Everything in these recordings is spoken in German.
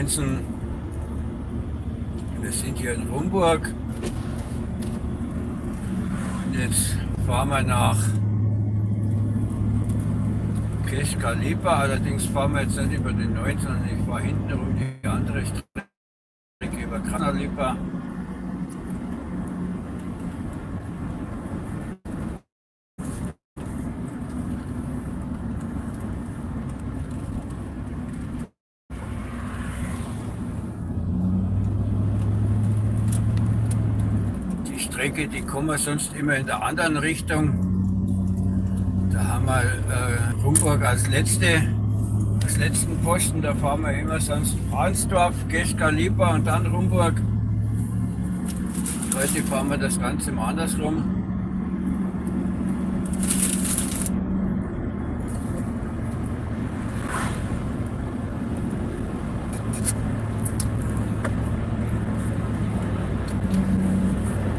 Grenzen. Wir sind hier in Rumburg. Und jetzt fahren wir nach Keschka Lipa. Allerdings fahren wir jetzt nicht über den 9, sondern ich fahre hinten rum die andere Strecke über Krasna Lipa. Strecke, die kommen wir sonst immer in der anderen Richtung. Da haben wir Rumburg als letzten Posten, da fahren wir immer sonst Braunsdorf, Keschka Lipa und dann Rumburg. Heute fahren wir das Ganze mal andersrum.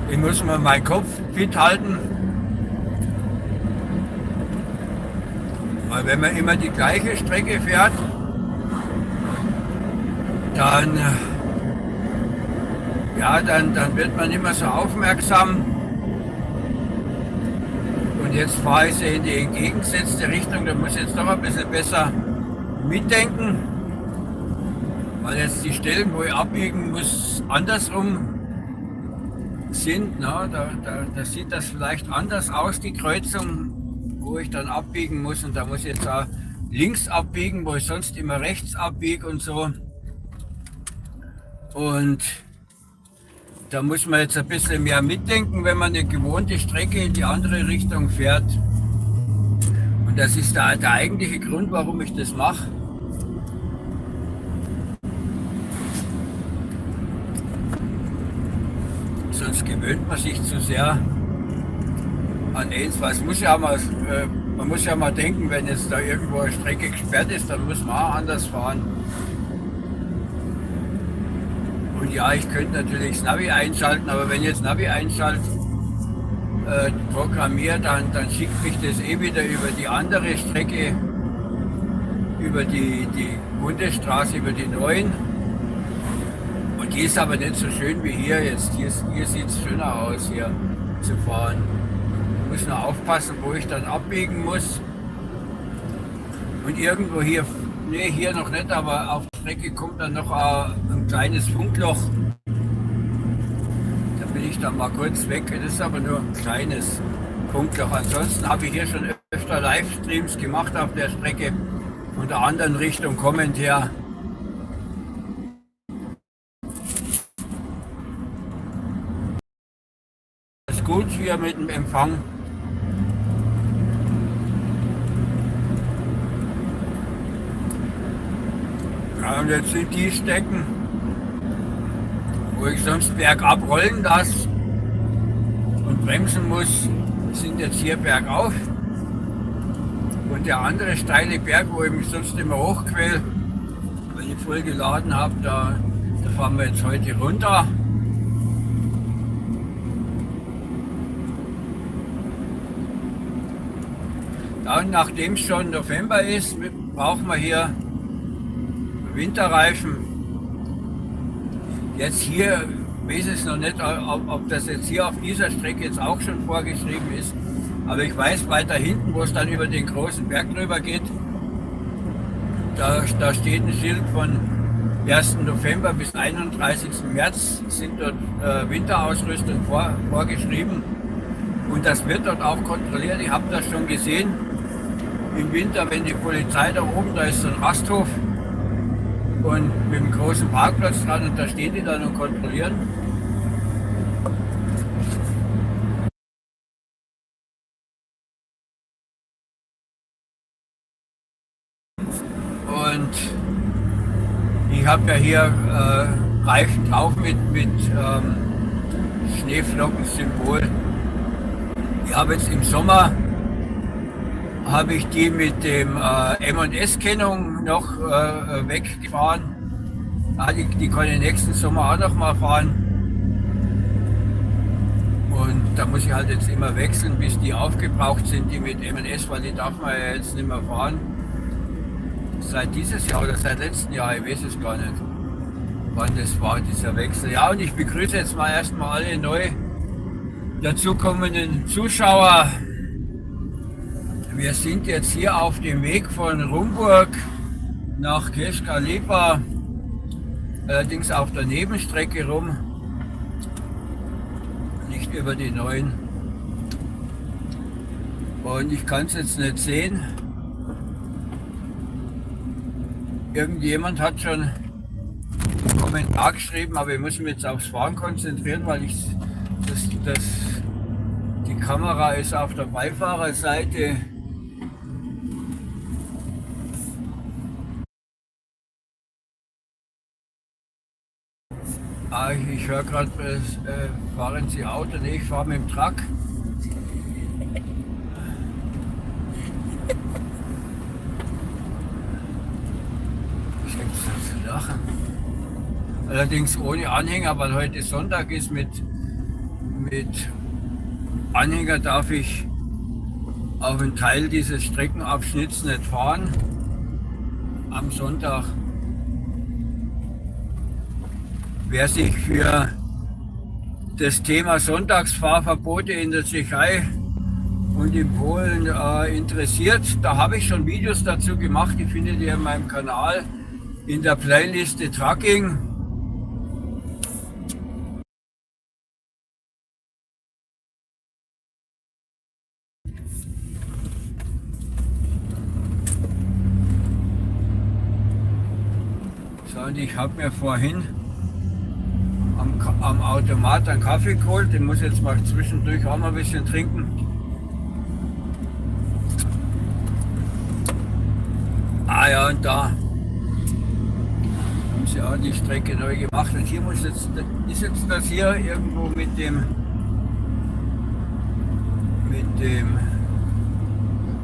Ich muss mal meinen Kopf fit halten, weil wenn man immer die gleiche Strecke fährt, dann wird man immer so aufmerksam. Und jetzt fahre ich sie in die entgegengesetzte Richtung, da muss ich jetzt noch ein bisschen besser mitdenken, weil jetzt die Stellen, wo ich abbiegen muss, andersrum sind. Na, da sieht das vielleicht anders aus, die Kreuzung, wo ich dann abbiegen muss, und da muss ich jetzt auch links abbiegen, wo ich sonst immer rechts abbiege und so. Und da muss man jetzt ein bisschen mehr mitdenken, wenn man eine gewohnte Strecke in die andere Richtung fährt. Und das ist der eigentliche Grund, warum ich das mache. Sonst gewöhnt man sich zu sehr an eins. Man muss ja mal denken, wenn jetzt da irgendwo eine Strecke gesperrt ist, dann muss man auch anders fahren. Und ja, ich könnte natürlich das Navi einschalten, aber wenn ich jetzt Navi einschalte, programmiere, dann schickt mich das wieder über die andere Strecke, über die Bundesstraße, über die 9. Und die ist aber nicht so schön wie hier jetzt. Hier sieht es schöner aus, hier zu fahren. Ich muss nur aufpassen, wo ich dann abbiegen muss. Und irgendwo hier, nee, hier noch nicht, aber auf der Strecke kommt dann noch ein kleines Funkloch. Da bin ich dann mal kurz weg. Das ist aber nur ein kleines Funkloch. Ansonsten habe ich hier schon öfter Livestreams gemacht auf der Strecke von der anderen Richtung kommend her. Gut hier mit dem Empfang. Ja, und jetzt sind die Strecken, wo ich sonst bergab rollen lasse und bremsen muss, sind jetzt hier bergauf. Und der andere steile Berg, wo ich mich sonst immer hochquäle, wenn ich voll geladen habe, da fahren wir jetzt heute runter. Ja, und nachdem es schon November ist, brauchen wir hier Winterreifen. Jetzt hier, weiß ich noch nicht, ob das jetzt hier auf dieser Strecke jetzt auch schon vorgeschrieben ist, aber ich weiß, weiter hinten, wo es dann über den großen Berg drüber geht, da steht ein Schild von 1. November bis 31. März sind dort Winterausrüstung vorgeschrieben, und das wird dort auch kontrolliert. Ich habe das schon gesehen. Im Winter, wenn die Polizei da oben, da ist so ein Rasthof und mit einem großen Parkplatz dran, und da stehen die dann und kontrollieren. Und ich habe ja hier Reifen drauf mit Schneeflockensymbol. Ich habe jetzt im Sommer die mit dem M&S-Kennung noch weggefahren. Die kann ich nächsten Sommer auch noch mal fahren. Und da muss ich halt jetzt immer wechseln, bis die aufgebraucht sind, die mit M&S, weil die darf man ja jetzt nicht mehr fahren. Seit dieses Jahr oder seit letztem Jahr, ich weiß es gar nicht. wann das war, dieser Wechsel. Ja, und ich begrüße jetzt mal erstmal alle neu dazukommenden Zuschauer. Wir sind jetzt hier auf dem Weg von Rumburg nach Kirchka Lipa, allerdings auf der Nebenstrecke rum, nicht über die 9. Und ich kann es jetzt nicht sehen. Irgendjemand hat schon einen Kommentar geschrieben, aber ich muss mich jetzt aufs Fahren konzentrieren, weil die Kamera ist auf der Beifahrerseite. Ich höre gerade, fahren Sie Auto? Nee, ich fahre mit dem Truck. Was gibt es da zu lachen? Allerdings ohne Anhänger, weil heute Sonntag ist. Mit Anhänger darf ich auf einen Teil dieses Streckenabschnitts nicht fahren am Sonntag. Wer sich für das Thema Sonntagsfahrverbote in der Tschechei und in Polen interessiert, da habe ich schon Videos dazu gemacht, die findet ihr in meinem Kanal in der Playliste Trucking. So, und ich habe mir vorhin am Automat einen Kaffee geholt, den muss ich jetzt mal zwischendurch auch mal ein bisschen trinken. Ah ja, und da haben sie auch die Strecke neu gemacht und hier ist jetzt das hier irgendwo mit dem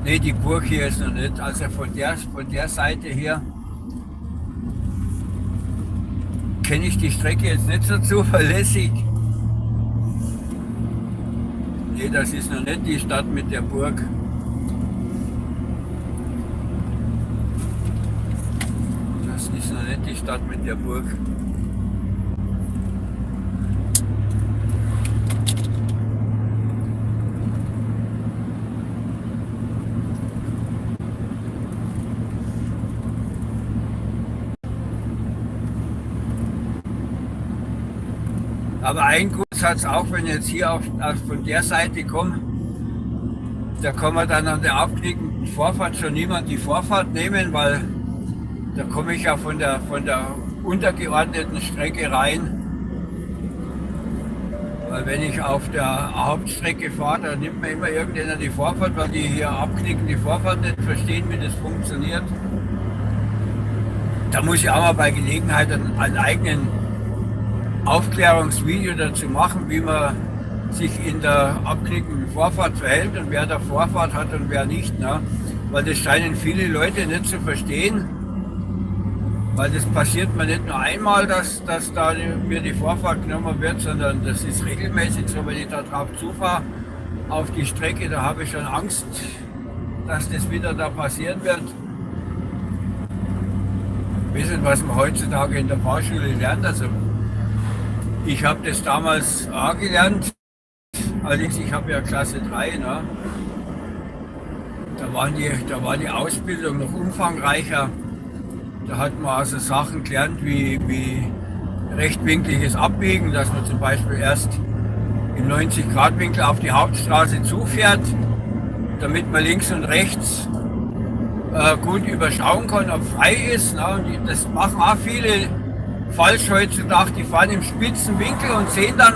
ne, die Burg hier ist noch nicht, also von der Seite hier kenne ich die Strecke jetzt nicht so zuverlässig. Ne, das ist noch nicht die Stadt mit der Burg. Das ist noch nicht die Stadt mit der Burg. Aber ein Grundsatz, auch wenn ich jetzt hier von der Seite komme, da kann man dann an der abknickenden Vorfahrt schon niemand die Vorfahrt nehmen, weil da komme ich ja von der untergeordneten Strecke rein. Weil wenn ich auf der Hauptstrecke fahre, dann nimmt mir immer irgendeiner die Vorfahrt, weil die hier abknicken, die Vorfahrt nicht verstehen, wie das funktioniert. Da muss ich auch mal bei Gelegenheit einen eigenen Aufklärungsvideo dazu machen, wie man sich in der abknickenden Vorfahrt verhält und wer da Vorfahrt hat und wer nicht. Ne? Weil das scheinen viele Leute nicht zu verstehen, weil das passiert mir nicht nur einmal, dass da mir die Vorfahrt genommen wird, sondern das ist regelmäßig so, wenn ich da drauf zufahre auf die Strecke, da habe ich schon Angst, dass das wieder da passieren wird. Wissen, was man heutzutage in der Fahrschule lernt, also ich habe das damals auch gelernt, allerdings ich habe ja Klasse 3, ne? Da war die Ausbildung noch umfangreicher. Da hat man also Sachen gelernt wie rechtwinkliges Abbiegen, dass man zum Beispiel erst im 90-Grad-Winkel auf die Hauptstraße zufährt, damit man links und rechts gut überschauen kann, ob frei ist. Ne? Und das machen auch viele falsch heutzutage, die fahren im spitzen Winkel und sehen dann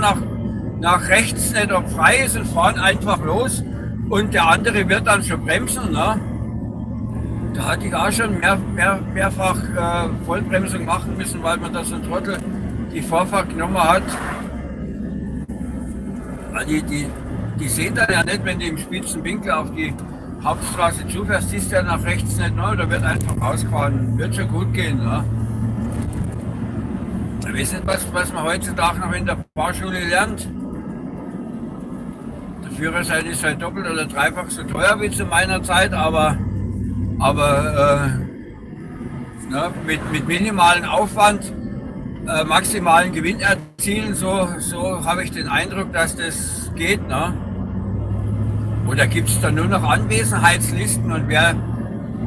nach rechts nicht, ob frei ist und fahren einfach los und der andere wird dann schon bremsen. Ne? Da hatte ich auch schon mehrfach Vollbremsung machen müssen, weil man da so ein Trottel die Vorfahrt genommen hat. Die sehen dann ja nicht, wenn du im spitzen Winkel auf die Hauptstraße zufährst, siehst du ja nach rechts nicht, ne? Da wird einfach rausgefahren, wird schon gut gehen. Ne? Ich weiß nicht, was man heutzutage noch in der Fahrschule lernt. Der Führerschein ist halt doppelt oder dreifach so teuer wie zu meiner Zeit, aber ne, mit minimalen Aufwand maximalen Gewinn erzielen. So habe ich den Eindruck, dass das geht. Ne? Oder gibt es da nur noch Anwesenheitslisten und wer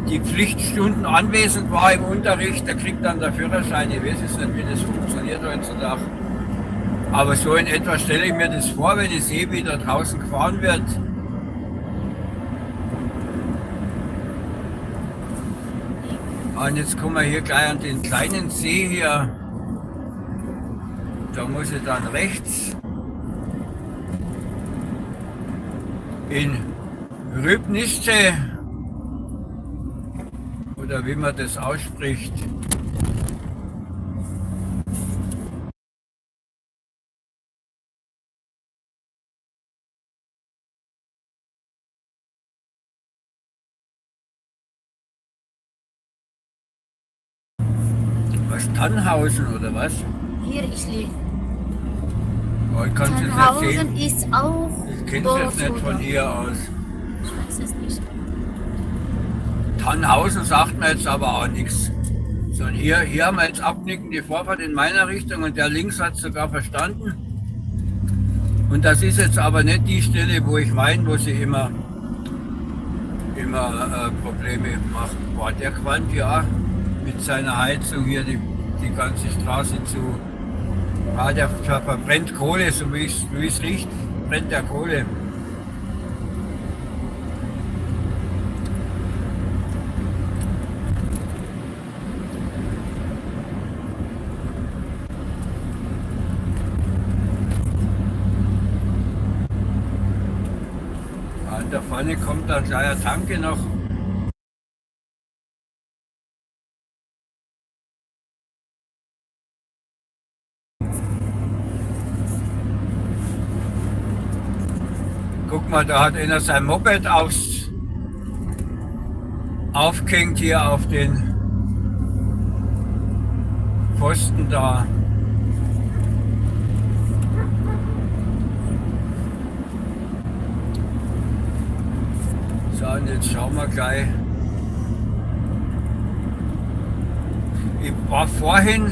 die Pflichtstunden anwesend war im Unterricht, der kriegt dann der Führerschein. Ich weiß es nicht, wie das funktioniert heutzutage. Aber so in etwa stelle ich mir das vor, wenn ich sehe, wie da draußen gefahren wird. Und jetzt kommen wir hier gleich an den kleinen See hier. Da muss ich dann rechts in Rybnice, oder wie man das ausspricht. Was, Tannhausen oder was? Hier ist Lille. Oh, ich kann es jetzt nicht Tannhausen sehen. ist auch Ich kenne es dort, jetzt nicht von oder? hier aus. Ich weiß es nicht. Tannhausen sagt mir jetzt aber auch nichts. So, und hier haben wir jetzt abnickende Vorfahrt in meiner Richtung und der links hat es sogar verstanden. Und das ist jetzt aber nicht die Stelle, wo ich meine, wo sie immer Probleme macht. Boah, der qualmt ja mit seiner Heizung hier die ganze Straße zu. Ah, der verbrennt Kohle, so wie es riecht, brennt der Kohle. Ah, da vorne kommt ein kleiner Tanke noch. Guck mal, da hat einer sein Moped aufgehängt hier auf den Pfosten da. So, und jetzt schauen wir gleich. Ich war vorhin,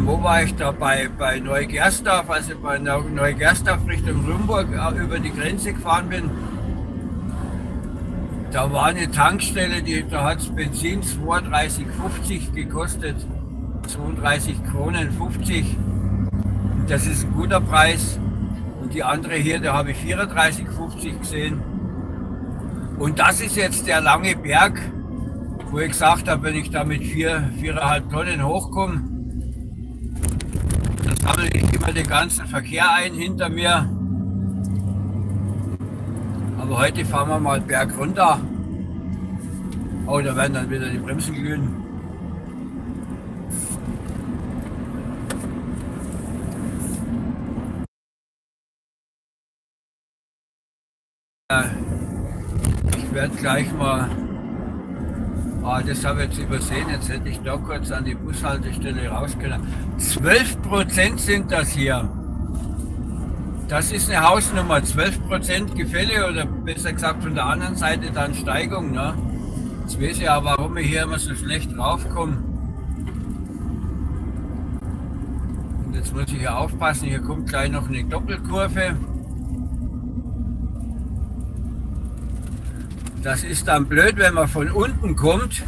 wo war ich da? Bei Neugersdorf, also bei Neugersdorf Richtung Rumburg über die Grenze gefahren bin. Da war eine Tankstelle, da hat es Benzin 32,50 gekostet. 32 Kronen 50. Das ist ein guter Preis. Und die andere hier, da habe ich 34,50 gesehen. Und das ist jetzt der lange Berg, wo ich gesagt habe, wenn ich da mit 4,5 Tonnen hochkomme, dann sammle ich immer den ganzen Verkehr ein hinter mir. Aber heute fahren wir mal Berg runter. Oh, da werden dann wieder die Bremsen glühen. Ich werde gleich mal, das habe ich jetzt übersehen, jetzt hätte ich da kurz an die Bushaltestelle raus können. 12% sind das hier. Das ist eine Hausnummer, 12% Gefälle oder besser gesagt von der anderen Seite dann Steigung. Ne? Jetzt weiß ich ja, warum ich hier immer so schlecht raufkomme. Und jetzt muss ich hier aufpassen, hier kommt gleich noch eine Doppelkurve. Das ist dann blöd, wenn man von unten kommt,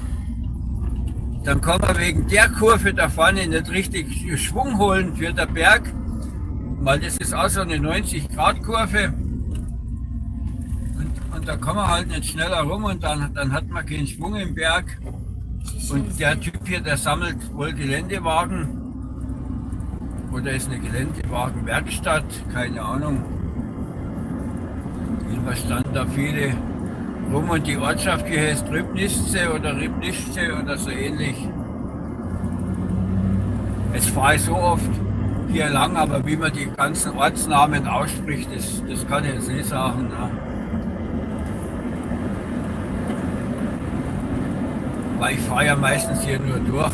dann kann man wegen der Kurve da vorne nicht richtig Schwung holen für den Berg, weil das ist auch so eine 90-Grad-Kurve und da kann man halt nicht schneller rum und dann hat man keinen Schwung im Berg. Und der Typ hier, der sammelt wohl Geländewagen oder ist eine Geländewagenwerkstatt, keine Ahnung. Jedenfalls standen da viele rum und die Ortschaft hier heißt Rybnice oder so ähnlich. Jetzt fahre ich so oft hier lang, aber wie man die ganzen Ortsnamen ausspricht, das kann ich jetzt nicht sagen. Ne? Weil ich fahre ja meistens hier nur durch.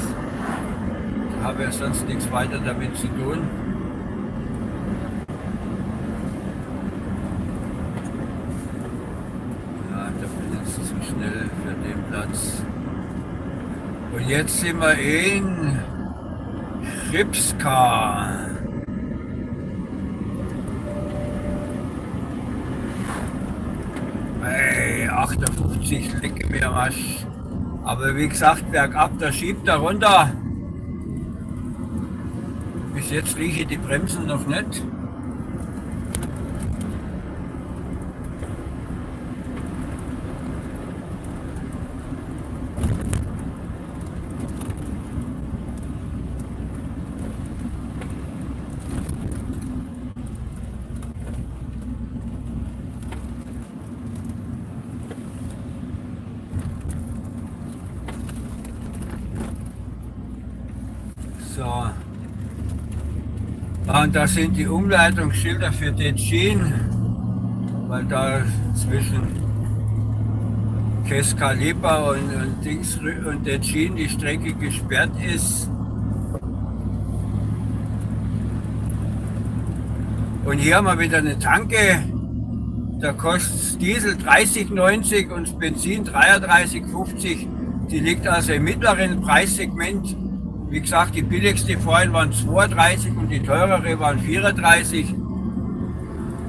Ich habe ja sonst nichts weiter damit zu tun. Jetzt sind wir in Rybska. Hey, 58, lecke mir was. Aber wie gesagt, bergab, da schiebt er runter. Bis jetzt rieche ich die Bremsen noch nicht. So. Und da sind die Umleitungsschilder für Detschin, weil da zwischen Kescalipa und Detschin die Strecke gesperrt ist. Und hier haben wir wieder eine Tanke, da kostet Diesel 30,90 und das Benzin 33,50. Die liegt also im mittleren Preissegment. Wie gesagt, die billigste vorhin waren 32 und die teurere waren 34.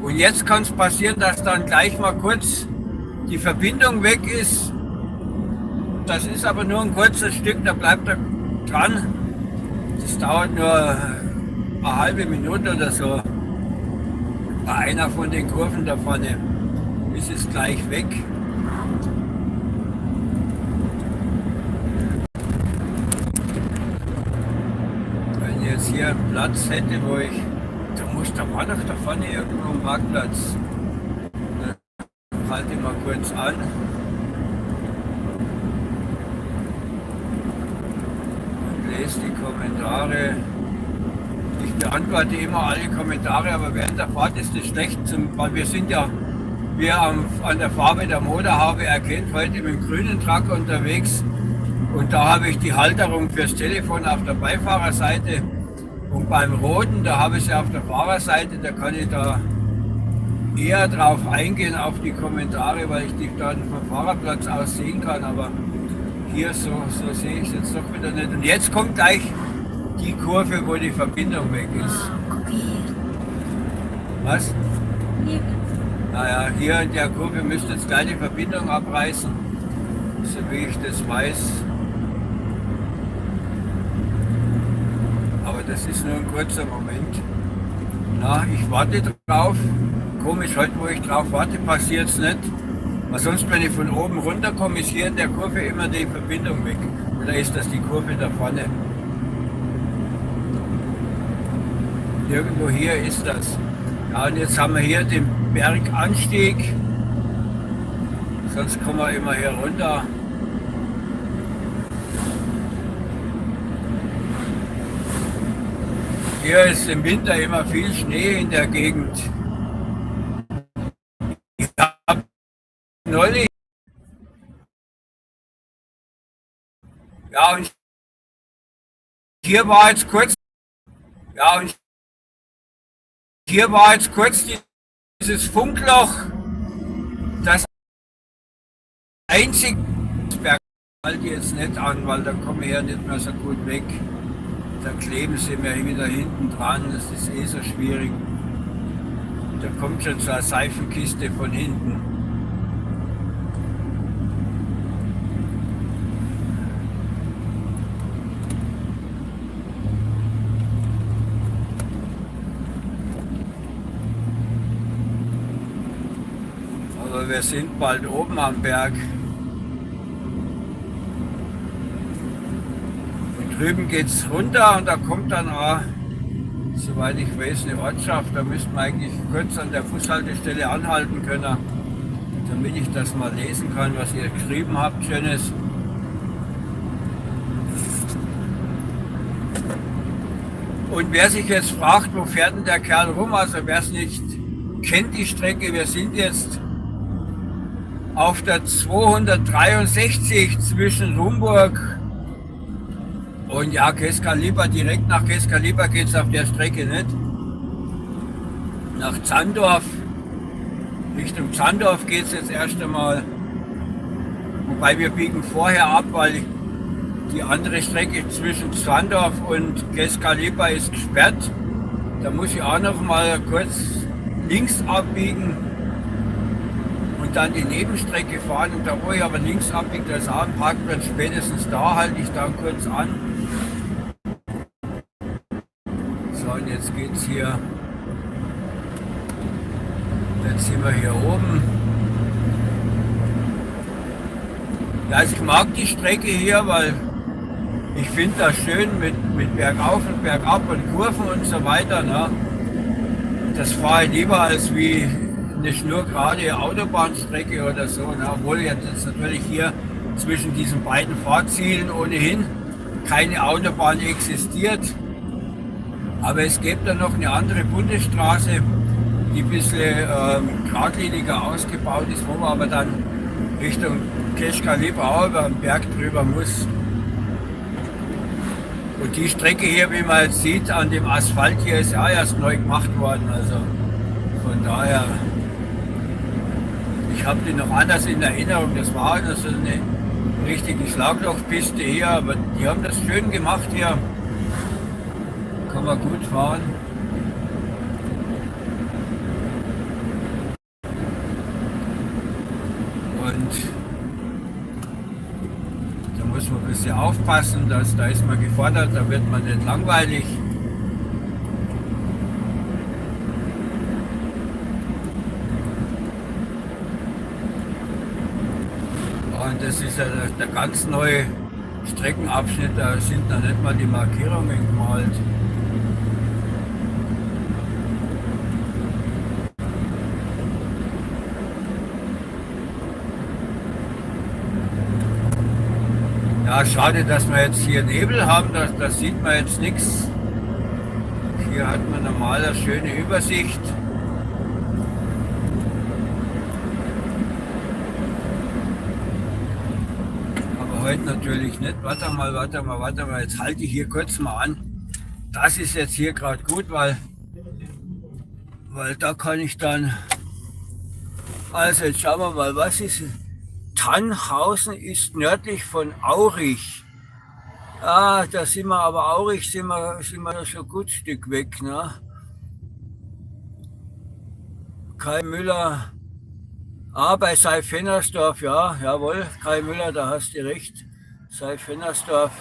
Und jetzt kann es passieren, dass dann gleich mal kurz die Verbindung weg ist. Das ist aber nur ein kurzes Stück, da bleibt er dran. Das dauert nur eine halbe Minute oder so. Bei einer von den Kurven da vorne ist es gleich weg. Jetzt hier einen Platz hätte, wo ich, da war doch da vorne irgendwo ein Parkplatz. Dann halte ich mal kurz an. Und lese die Kommentare. Ich beantworte immer alle Kommentare, aber während der Fahrt ist es schlecht, weil wir sind ja, an der Farbe der Motorhaube erkennt, heute mit dem grünen Truck unterwegs. Und da habe ich die Halterung fürs Telefon auf der Beifahrerseite. Und beim roten, da habe ich sie auf der Fahrerseite, da kann ich da eher drauf eingehen auf die Kommentare, weil ich die dann vom Fahrerplatz aus sehen kann. Aber hier so sehe ich es jetzt doch wieder nicht. Und jetzt kommt gleich die Kurve, wo die Verbindung weg ist. Guck hier. Was? Hier. Naja, hier in der Kurve müsste jetzt gleich die Verbindung abreißen, so wie ich das weiß. Aber das ist nur ein kurzer Moment. Na, ich warte drauf. Komisch, heute wo ich drauf warte, passiert es nicht. Weil sonst, wenn ich von oben runter komme, ist hier in der Kurve immer die Verbindung weg. Oder ist das die Kurve da vorne? Irgendwo hier ist das. Ja, und jetzt haben wir hier den Berganstieg. Sonst kommen wir immer hier runter. Hier ist im Winter immer viel Schnee in der Gegend. Ich habe neulich. Ja, und hier war jetzt kurz. Ja, und hier war jetzt kurz dieses Funkloch. Das einzige Berg halte ich jetzt nicht an, weil da komme ich ja nicht mehr so gut weg. Da kleben sie mir wieder hinten dran, das ist eh so schwierig. Da kommt schon so eine Seifenkiste von hinten. Aber wir sind bald oben am Berg. Drüben geht es runter und da kommt dann auch, soweit ich weiß, eine Ortschaft. Da müssten wir eigentlich kurz an der Bushaltestelle anhalten können, damit ich das mal lesen kann, was ihr geschrieben habt. Schönes. Und wer sich jetzt fragt, wo fährt denn der Kerl rum, also wer es nicht kennt, die Strecke, wir sind jetzt auf der 263 zwischen Rumburg und ja, Kescalipa, direkt nach Kescalipa geht es auf der Strecke nicht. Nach Zandorf, Richtung Zandorf geht es jetzt erst einmal. Wobei wir biegen vorher ab, weil Die andere Strecke zwischen Zwandorf und Gescalipa ist gesperrt. Da muss ich auch noch mal kurz links abbiegen und dann die Nebenstrecke fahren. Und da wo ich aber links abbiege, da ist auch ein Parkplatz. Spätestens da halte ich dann kurz an. So, und jetzt geht's hier. Jetzt sind wir hier oben. Ja, also ich mag die Strecke hier, weil ich finde das schön mit Bergauf und Bergab und Kurven und so weiter. Ne? Das fahre ich lieber als wie eine schnurgerade Autobahnstrecke oder so. Ne? Obwohl jetzt natürlich hier zwischen diesen beiden Fahrzielen ohnehin keine Autobahn existiert. Aber es gibt da noch eine andere Bundesstraße, die ein bisschen geradliniger ausgebaut ist, wo man aber dann Richtung Gescalipa auch über den Berg drüber muss. Und die Strecke hier, wie man jetzt sieht, an dem Asphalt hier ist ja erst neu gemacht worden. Also von daher, ich habe die noch anders in Erinnerung. Das war also eine richtige Schlaglochpiste hier, aber die haben das schön gemacht hier. Kann man gut fahren. Und da muss man ein bisschen aufpassen, da ist man gefordert, da wird man nicht langweilig. Und das ist ja der ganz neue Streckenabschnitt, da sind noch nicht mal die Markierungen gemalt. Ja, schade, dass wir jetzt hier Nebel haben, da sieht man jetzt nichts. Hier hat man normal eine schöne Übersicht. Aber heute natürlich nicht. Warte mal, jetzt halte ich hier kurz mal an. Das ist jetzt hier gerade gut, weil da kann ich dann... Also jetzt schauen wir mal, was ist... Tannhausen ist nördlich von Aurich. Ah, da sind wir aber Aurich, sind wir schon ein gut Stück weg, ne? Kai Müller. Ah, bei Seiffennersdorf, ja, jawohl. Kai Müller, da hast du recht. Seiffennersdorf.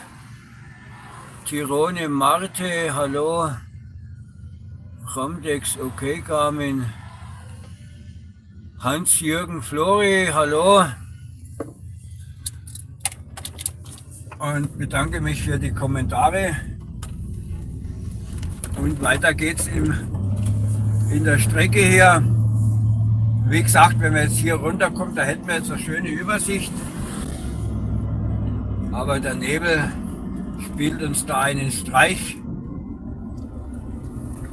Tirone Marte, hallo. Romdex, okay, Garmin. Hans-Jürgen Flori, hallo. Und bedanke mich für die Kommentare. Und weiter geht's in der Strecke hier. Wie gesagt, wenn man jetzt hier runterkommt, da hätten wir jetzt eine schöne Übersicht. Aber der Nebel spielt uns da einen Streich.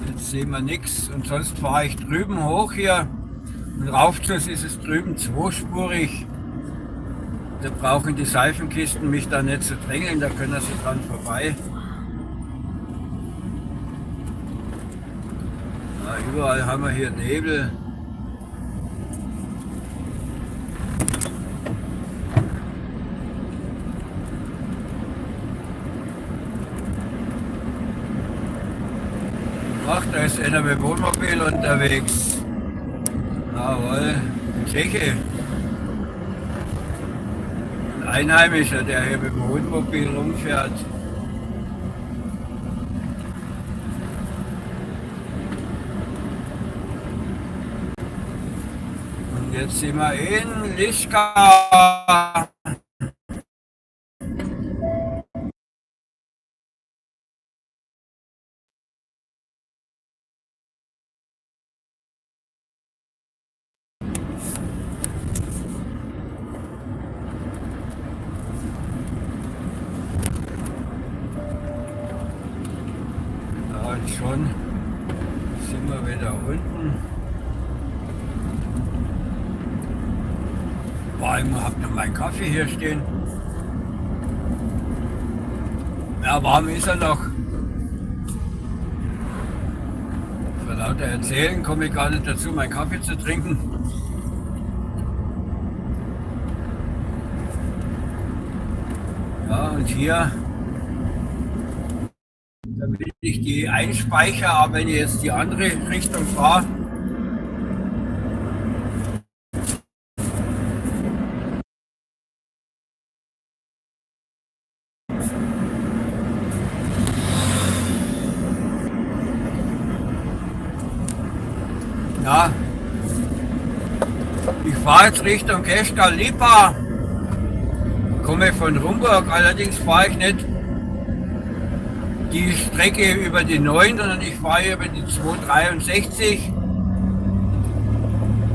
Jetzt sehen wir nichts und sonst fahre ich drüben hoch hier. Und raufzus ist es drüben zweispurig. Da brauchen die Seifenkisten mich da nicht zu drängeln, da können sie dran vorbei. Ja, überall haben wir hier Nebel. Ach, da ist einer mit Wohnmobil unterwegs. Jawohl, Tscheche. Einheimischer, der hier mit dem Wohnmobil rumfährt. Und jetzt sind wir in Lischka. Schon sind wir wieder unten. Boah, ich hab noch meinen Kaffee hier stehen. Ja, warm ist er noch. Vor lauter Erzählen komme ich gar nicht dazu, meinen Kaffee zu trinken. Ja, und Und hier, damit ich die einspeichere, aber wenn ich jetzt die andere Richtung fahre, ja, ich fahre jetzt Richtung Keschkal-Lipa, komme von Rumburg, allerdings fahre ich nicht die Strecke über die 9, sondern ich fahre über die 263,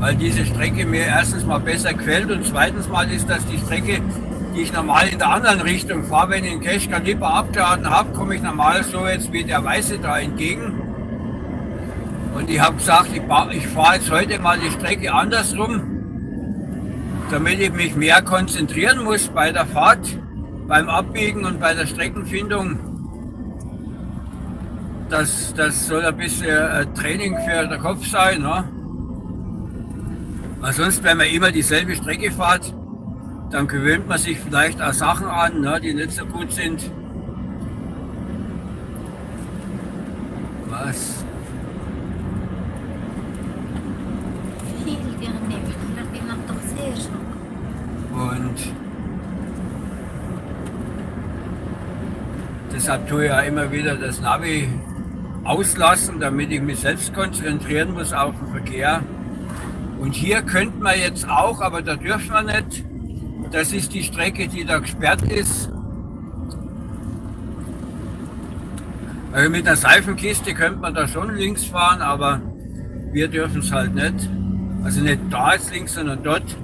weil diese Strecke mir erstens mal besser gefällt und zweitens mal ist das die Strecke, die ich normal in der anderen Richtung fahre. Wenn ich in Keschkal-Lipa abgeladen habe, komme ich normal so jetzt wie der Weiße da entgegen. Und ich habe gesagt, ich fahre jetzt heute mal die Strecke andersrum, damit ich mich mehr konzentrieren muss bei der Fahrt, beim Abbiegen und bei der Streckenfindung. Das soll ein bisschen Training für den Kopf sein. Ne? Weil sonst, wenn man immer dieselbe Strecke fährt, dann gewöhnt man sich vielleicht auch Sachen an, ne, die nicht so gut sind. Was? Viel gerne. Ich mache doch sehr schon. Und deshalb tue ich ja immer wieder das Navi auslassen, damit ich mich selbst konzentrieren muss auf den Verkehr. Und hier könnte man jetzt auch, aber da dürfen wir nicht. Das ist die Strecke, die da gesperrt ist. Also mit einer Seifenkiste könnte man da schon links fahren, aber wir dürfen es halt nicht. Also nicht da jetzt links, sondern dort.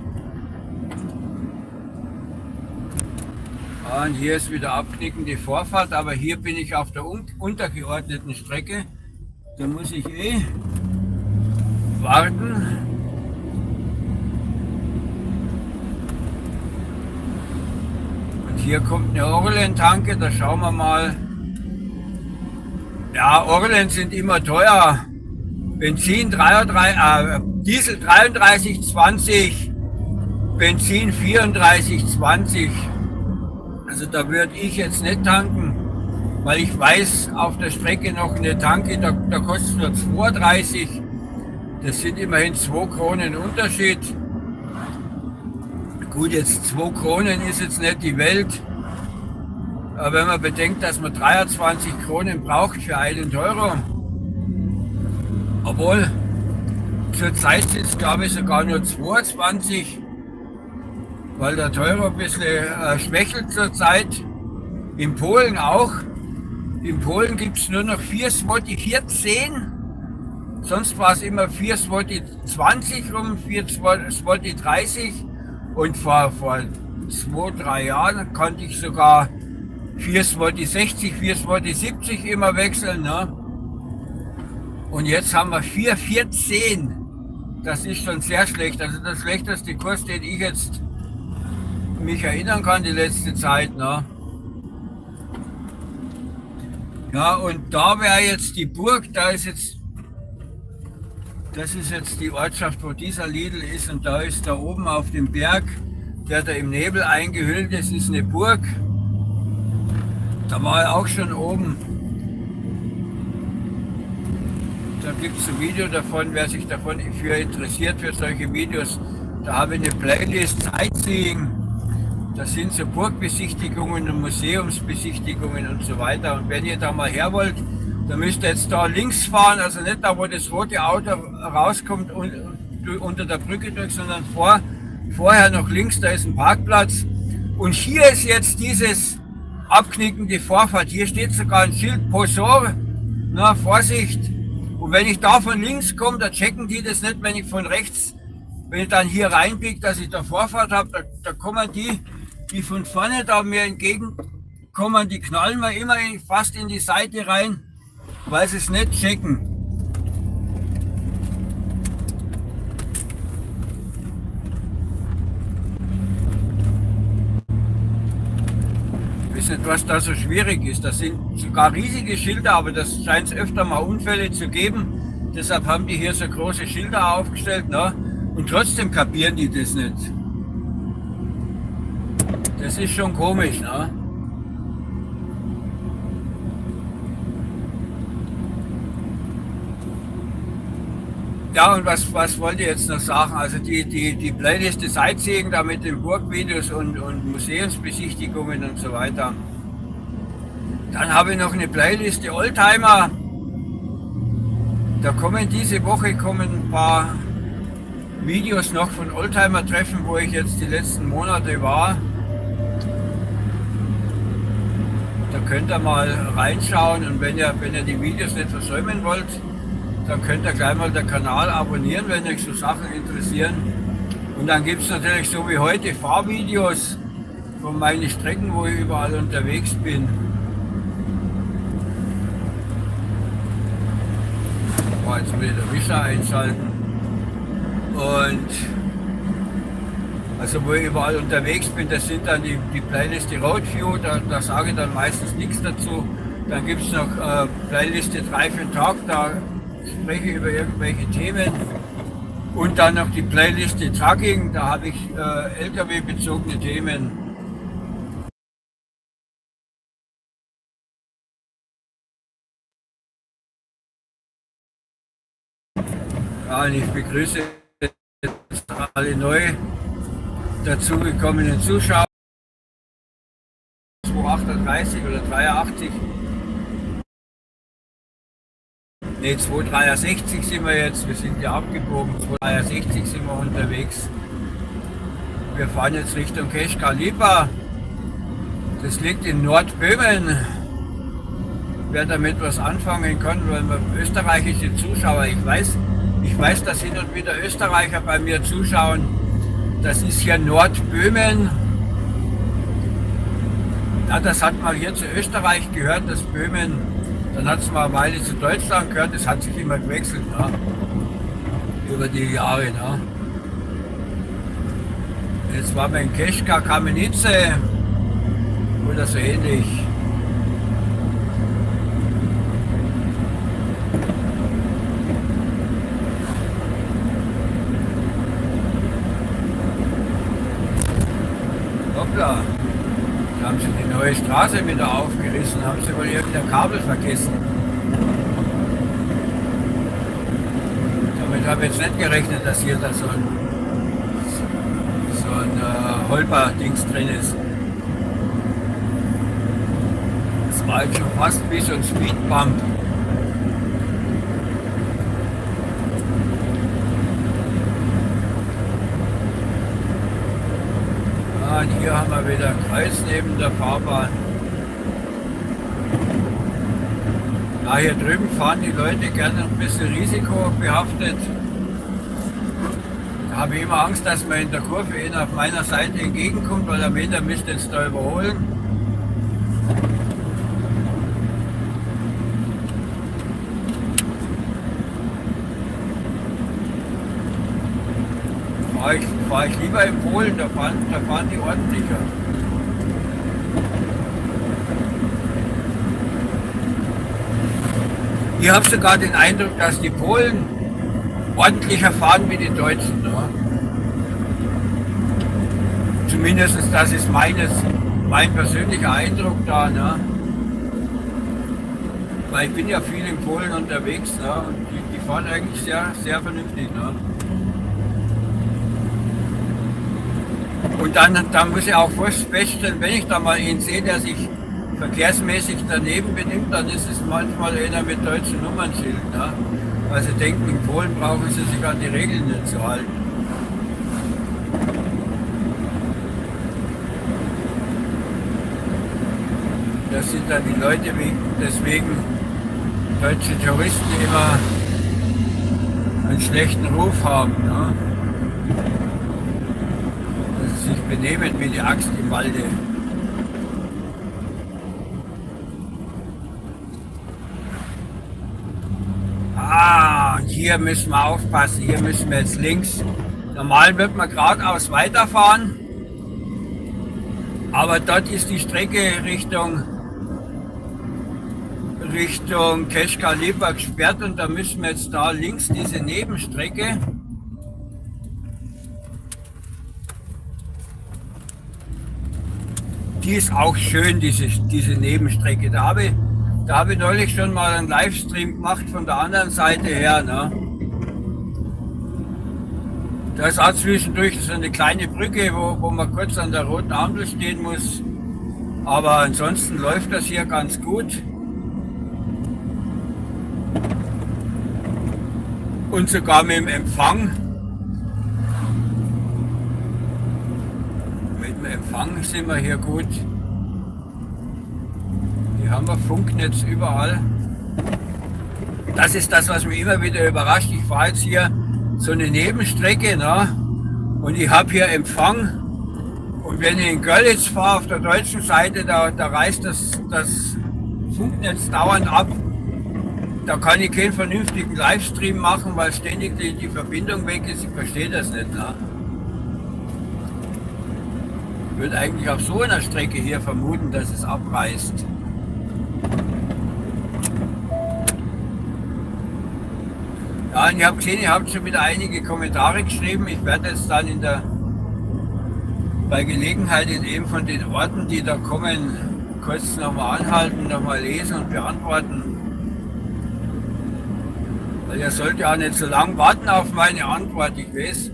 Und hier ist wieder abknickende Vorfahrt, aber hier bin ich auf der untergeordneten Strecke. Da muss ich warten. Und hier kommt eine Orlen-Tanke, da schauen wir mal. Ja, Orlen sind immer teuer. Benzin Diesel 33,20, Benzin 34,20. Also da würde ich jetzt nicht tanken, weil ich weiß, auf der Strecke noch eine Tanke, da kostet es nur 2,30. Das sind immerhin 2 Kronen Unterschied. Gut, jetzt 2 Kronen ist jetzt nicht die Welt. Aber wenn man bedenkt, dass man 23 Kronen braucht für 1 Euro, obwohl zurzeit sind es glaube ich sogar nur 22, weil der Euro ein bisschen schwächelt zurzeit. In Polen auch. In Polen gibt es nur noch 4 Zloty 14. Sonst war es immer 4 Zloty 20 rum, 4 Zloty 30. Und vor 2-3 Jahren konnte ich sogar 4 Zloty 60, 4 Zloty 70 immer wechseln. Ne? Und jetzt haben wir 4,14. Das ist schon sehr schlecht. Also der schlechteste Kurs, den ich jetzt mich erinnern kann, die letzte Zeit. Ne? Ja, und da wäre jetzt die Burg, das ist jetzt die Ortschaft, wo dieser Lidl ist, und da ist da oben auf dem Berg, der da im Nebel eingehüllt ist, ist eine Burg. Da war er auch schon oben. Da gibt es ein Video davon, wer sich dafür interessiert, für solche Videos. Da habe ich eine Playlist Sightseeing. Das sind so Burgbesichtigungen und Museumsbesichtigungen und so weiter. Und wenn ihr da mal her wollt, dann müsst ihr jetzt da links fahren, also nicht da, wo das rote Auto rauskommt und unter der Brücke durch, sondern vorher noch links, da ist ein Parkplatz. Und hier ist jetzt dieses abknickende Vorfahrt. Hier steht sogar ein Schild Posor, na Vorsicht. Und wenn ich da von links komme, da checken die das nicht, wenn ich von rechts, wenn ich dann hier reinbiege, dass ich da Vorfahrt habe, da kommen die von vorne da mir entgegenkommen, die knallen mir immer fast in die Seite rein, weil sie es nicht checken. Ich weiß nicht, was da so schwierig ist. Das sind sogar riesige Schilder, aber das scheint es öfter mal Unfälle zu geben. Deshalb haben die hier so große Schilder aufgestellt, ne? Und trotzdem kapieren die das nicht. Das ist schon komisch, ne? Ja, und was wollte ich jetzt noch sagen? Also die Playliste Sightseeing da mit den Burgvideos und Museumsbesichtigungen und so weiter. Dann habe ich noch eine Playliste Oldtimer. Da kommen diese Woche ein paar Videos noch von Oldtimer-Treffen, wo ich jetzt die letzten Monate war. Da könnt ihr mal reinschauen und wenn ihr die Videos nicht versäumen wollt, dann könnt ihr gleich mal den Kanal abonnieren, wenn euch so Sachen interessieren. Und dann gibt es natürlich so wie heute Fahrvideos von meinen Strecken, wo ich überall unterwegs bin. Oh, jetzt will ich den Wischer einschalten. Und also wo ich überall unterwegs bin, das sind dann die Playliste Roadview, da sage ich dann meistens nichts dazu. Dann gibt es noch Playliste 3 für den Tag, da spreche ich über irgendwelche Themen. Und dann noch die Playliste Trucking, da habe ich LKW-bezogene Themen. Ja, und ich begrüße alle neu dazugekommenen Zuschauer. 238 oder 83. Ne, 263 sind wir jetzt, wir sind ja abgebogen, 263 sind wir unterwegs. Wir fahren jetzt Richtung Keschkalipa. Das liegt in Nordböhmen. Wer damit was anfangen kann, weil wir österreichische Zuschauer, ich weiß, dass hin und wieder Österreicher bei mir zuschauen. Das ist hier Nordböhmen. Ja, das hat mal hier zu Österreich gehört, das Böhmen. Dann hat es mal eine Weile zu Deutschland gehört, das hat sich immer gewechselt, ne? Über die Jahre. Ne? Jetzt waren wir in Keschka Kamenice oder so ähnlich. Hoppla, da haben sie die neue Straße wieder aufgerissen, haben sie wohl irgendein Kabel vergessen. Damit habe ich jetzt nicht gerechnet, dass hier da so ein Holper-Dings drin ist. Das war jetzt schon fast wie so ein Speedbump. Und hier haben wir wieder ein Kreuz neben der Fahrbahn. Ja, hier drüben fahren die Leute gerne ein bisschen risikobehaftet. Da habe ich immer Angst, dass man in der Kurve ihnen auf meiner Seite entgegenkommt, weil er meint, er müsste jetzt da überholen. Fahr ich lieber in Polen, da fahren die ordentlicher. Ich habe sogar den Eindruck, dass die Polen ordentlicher fahren wie die Deutschen. Ne? Zumindest das ist mein persönlicher Eindruck da. Ne? Weil ich bin ja viel in Polen unterwegs, ne? Und die fahren eigentlich sehr, sehr vernünftig. Ne? Und dann muss ich auch feststellen, wenn ich da mal ihn sehe, der sich verkehrsmäßig daneben benimmt, dann ist es manchmal einer mit deutschen Nummernschild. Ne? Weil sie denken, in Polen brauchen sie sich an die Regeln nicht zu halten. Das sind dann die Leute, deswegen deutsche Touristen immer einen schlechten Ruf haben. Ne? Sich benehmen wie die Axt im Walde. Hier müssen wir aufpassen, hier müssen wir jetzt links. Normal wird man geradeaus weiterfahren, aber dort ist die Strecke Richtung Keschkalipa gesperrt und da müssen wir jetzt da links diese Nebenstrecke. Die ist auch schön, diese Nebenstrecke. Da habe ich neulich schon mal einen Livestream gemacht von der anderen Seite her. Ne? Da ist auch zwischendurch so eine kleine Brücke, wo man kurz an der roten Ampel stehen muss. Aber ansonsten läuft das hier ganz gut. Und sogar mit dem Empfang. Mit dem Empfang sind wir hier gut. Hier haben wir Funknetz überall. Das ist das, was mich immer wieder überrascht. Ich fahre jetzt hier so eine Nebenstrecke, ne? Und ich habe hier Empfang. Und wenn ich in Görlitz fahre, auf der deutschen Seite, da reißt das Funknetz dauernd ab. Da kann ich keinen vernünftigen Livestream machen, weil ständig die Verbindung weg ist. Ich verstehe das nicht. Ne? Ich würde eigentlich auf so einer Strecke hier vermuten, dass es abreißt. Ja, und ich habe gesehen, ihr habt schon wieder einige Kommentare geschrieben. Ich werde jetzt dann bei Gelegenheit in einem von den Orten, die da kommen, kurz nochmal anhalten, nochmal lesen und beantworten. Weil ihr sollt ja auch nicht so lange warten auf meine Antwort, ich weiß.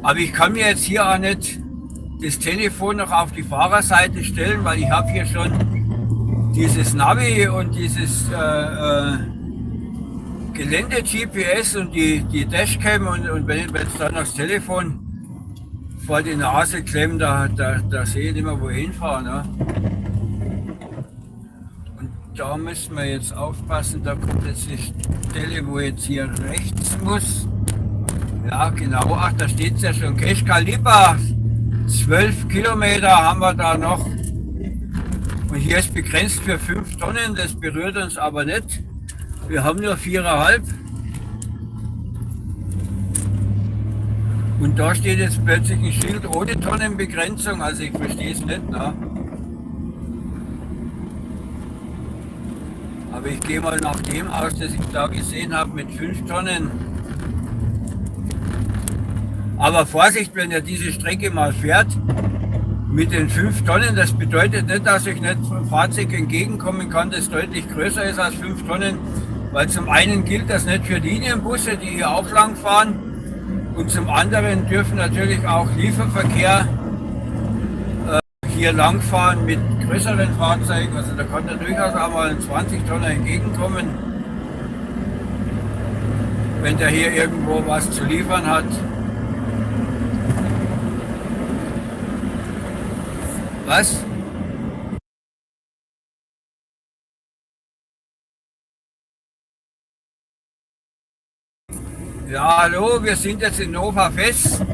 Aber ich kann mir jetzt hier auch nicht das Telefon noch auf die Fahrerseite stellen, weil ich habe hier schon dieses Navi und dieses Gelände-GPS und die Dashcam und wenn jetzt dann noch das Telefon vor die Nase klemmt, da sehe ich nicht mehr, wohin fahren. Ne? Und da müssen wir jetzt aufpassen, da kommt jetzt die Stelle, wo jetzt hier rechts muss. Ja, genau, ach, da steht es ja schon, Keschkalipa, 12 Kilometer haben wir da noch. Und hier ist begrenzt für 5 Tonnen, das berührt uns aber nicht. Wir haben nur 4,5. Und da steht jetzt plötzlich ein Schild ohne Tonnenbegrenzung, also ich verstehe es nicht. Ne? Aber ich gehe mal nach dem aus, das ich da gesehen habe mit 5 Tonnen. Aber Vorsicht, wenn ihr diese Strecke mal fährt, mit den 5 Tonnen, das bedeutet nicht, dass ich nicht vom Fahrzeug entgegenkommen kann, das deutlich größer ist als 5 Tonnen. Weil zum einen gilt das nicht für Linienbusse, die hier auch lang fahren. Und zum anderen dürfen natürlich auch Lieferverkehr hier langfahren mit größeren Fahrzeugen. Also da kann da durchaus auch mal ein 20 Tonner entgegenkommen, wenn der hier irgendwo was zu liefern hat. Was? Ja, hallo, wir sind jetzt in Nova Fest.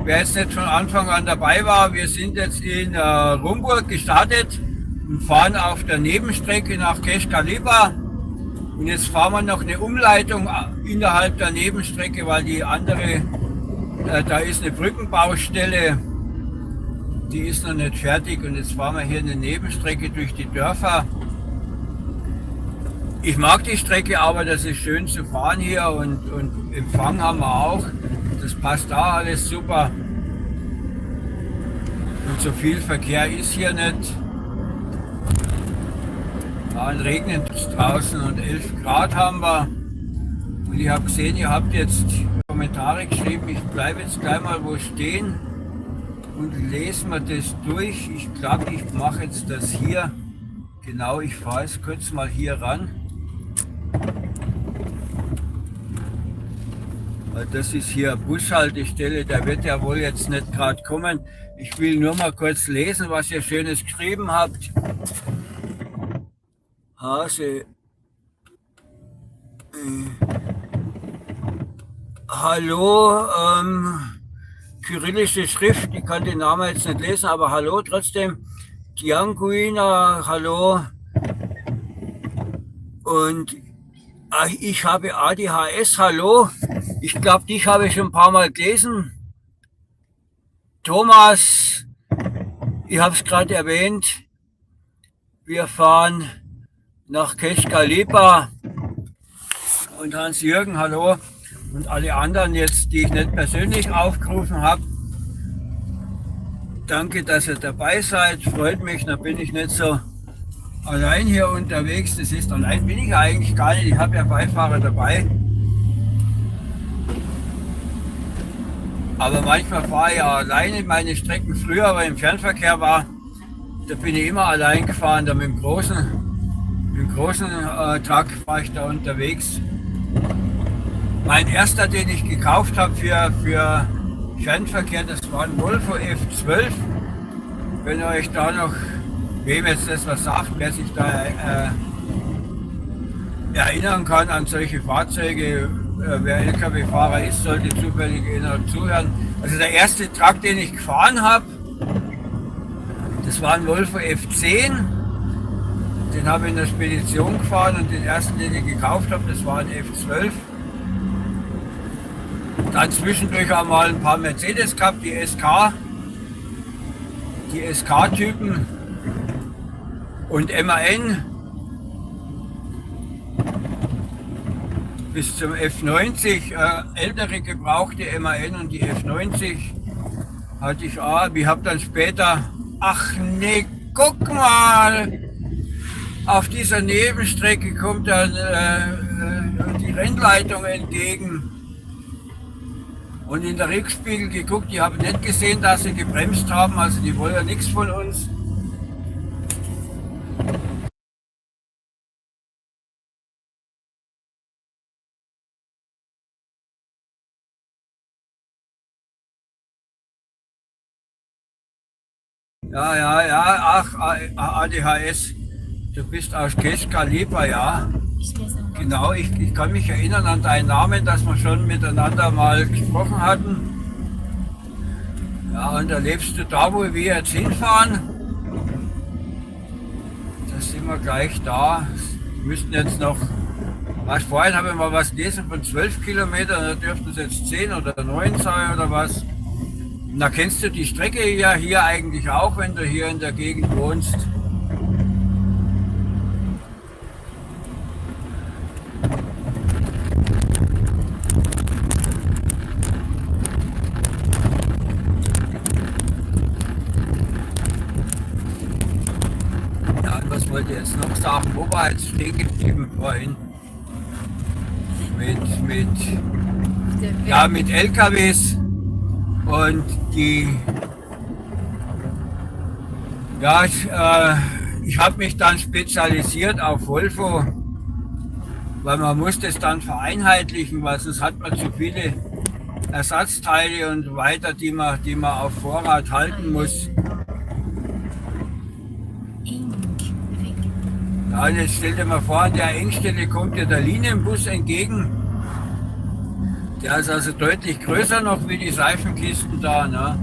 Wer jetzt nicht von Anfang an dabei war, wir sind jetzt in Rumburg gestartet und fahren auf der Nebenstrecke nach Keschkalipa. Und jetzt fahren wir noch eine Umleitung innerhalb der Nebenstrecke, weil die andere, da ist eine Brückenbaustelle, die ist noch nicht fertig. Und jetzt fahren wir hier eine Nebenstrecke durch die Dörfer. Ich mag die Strecke, aber das ist schön zu fahren hier und Empfang haben wir auch. Das passt da alles super. Und so viel Verkehr ist hier nicht. Ja, und regnet es draußen und 11 Grad haben wir. Und ich habe gesehen, ihr habt jetzt Kommentare geschrieben. Ich bleibe jetzt gleich mal wo stehen und lese mir das durch. Ich glaube, ich mache jetzt das hier. Genau, ich fahre jetzt kurz mal hier ran. Das ist hier eine Bushaltestelle, der wird ja wohl jetzt nicht gerade kommen. Ich will nur mal kurz lesen, was ihr Schönes geschrieben habt. Hase. Hallo, kyrillische Schrift, ich kann den Namen jetzt nicht lesen, aber hallo trotzdem. Gianguina, hallo. Und ich habe ADHS, hallo. Ich glaube, dich habe ich schon ein paar Mal gelesen. Thomas, ich habe es gerade erwähnt. Wir fahren nach Keschkalipa. Und Hans-Jürgen, hallo. Und alle anderen jetzt, die ich nicht persönlich aufgerufen habe. Danke, dass ihr dabei seid. Freut mich, da bin ich nicht so allein hier unterwegs. Das ist allein bin ich eigentlich gar nicht. Ich habe ja Beifahrer dabei. Aber manchmal fahre ich auch alleine meine Strecken. Früher, aber im Fernverkehr war, da bin ich immer allein gefahren. Da mit dem großen Truck war ich da unterwegs. Mein erster, den ich gekauft habe für Fernverkehr, das war ein Volvo F12. Wenn ihr euch da noch, wem jetzt das was sagt, wer sich da erinnern kann an solche Fahrzeuge, wer LKW-Fahrer ist, sollte zufällig zuhören. Also der erste Truck, den ich gefahren habe, das war ein Volvo F10. Den habe ich in der Spedition gefahren und den ersten, den ich gekauft habe, das war ein F12. Dann zwischendurch auch mal ein paar Mercedes gehabt, die SK-Typen und MAN bis zum F90, ältere gebrauchte MAN und die F90 hatte ich auch. Ich habe dann später, ach nee, guck mal, auf dieser Nebenstrecke kommt dann die Rennleitung entgegen. Und in der Rückspiegel geguckt, die haben nicht gesehen, dass sie gebremst haben, also die wollen ja nichts von uns. Ja, ach, ADHS, du bist aus Keskaliber, ja. Genau, ich kann mich erinnern an deinen Namen, dass wir schon miteinander mal gesprochen hatten. Ja, und da lebst du da, wo wir jetzt hinfahren. Da sind wir gleich da. Wir müssten jetzt noch, vorhin habe ich mal was gelesen von 12 Kilometern, da dürften es jetzt 10 oder 9 sein oder was. Und da kennst du die Strecke ja hier eigentlich auch, wenn du hier in der Gegend wohnst. Was wollte ich jetzt noch sagen? Wo war jetzt stehen geblieben vorhin? Mit LKWs und ich habe mich dann spezialisiert auf Volvo, weil man muss das dann vereinheitlichen, weil sonst hat man zu viele Ersatzteile und weiter, die man auf Vorrat halten muss. Ja, und jetzt stell dir mal vor, an der Engstelle kommt dir der Linienbus entgegen. Der ist also deutlich größer noch wie die Seifenkisten da. Ne?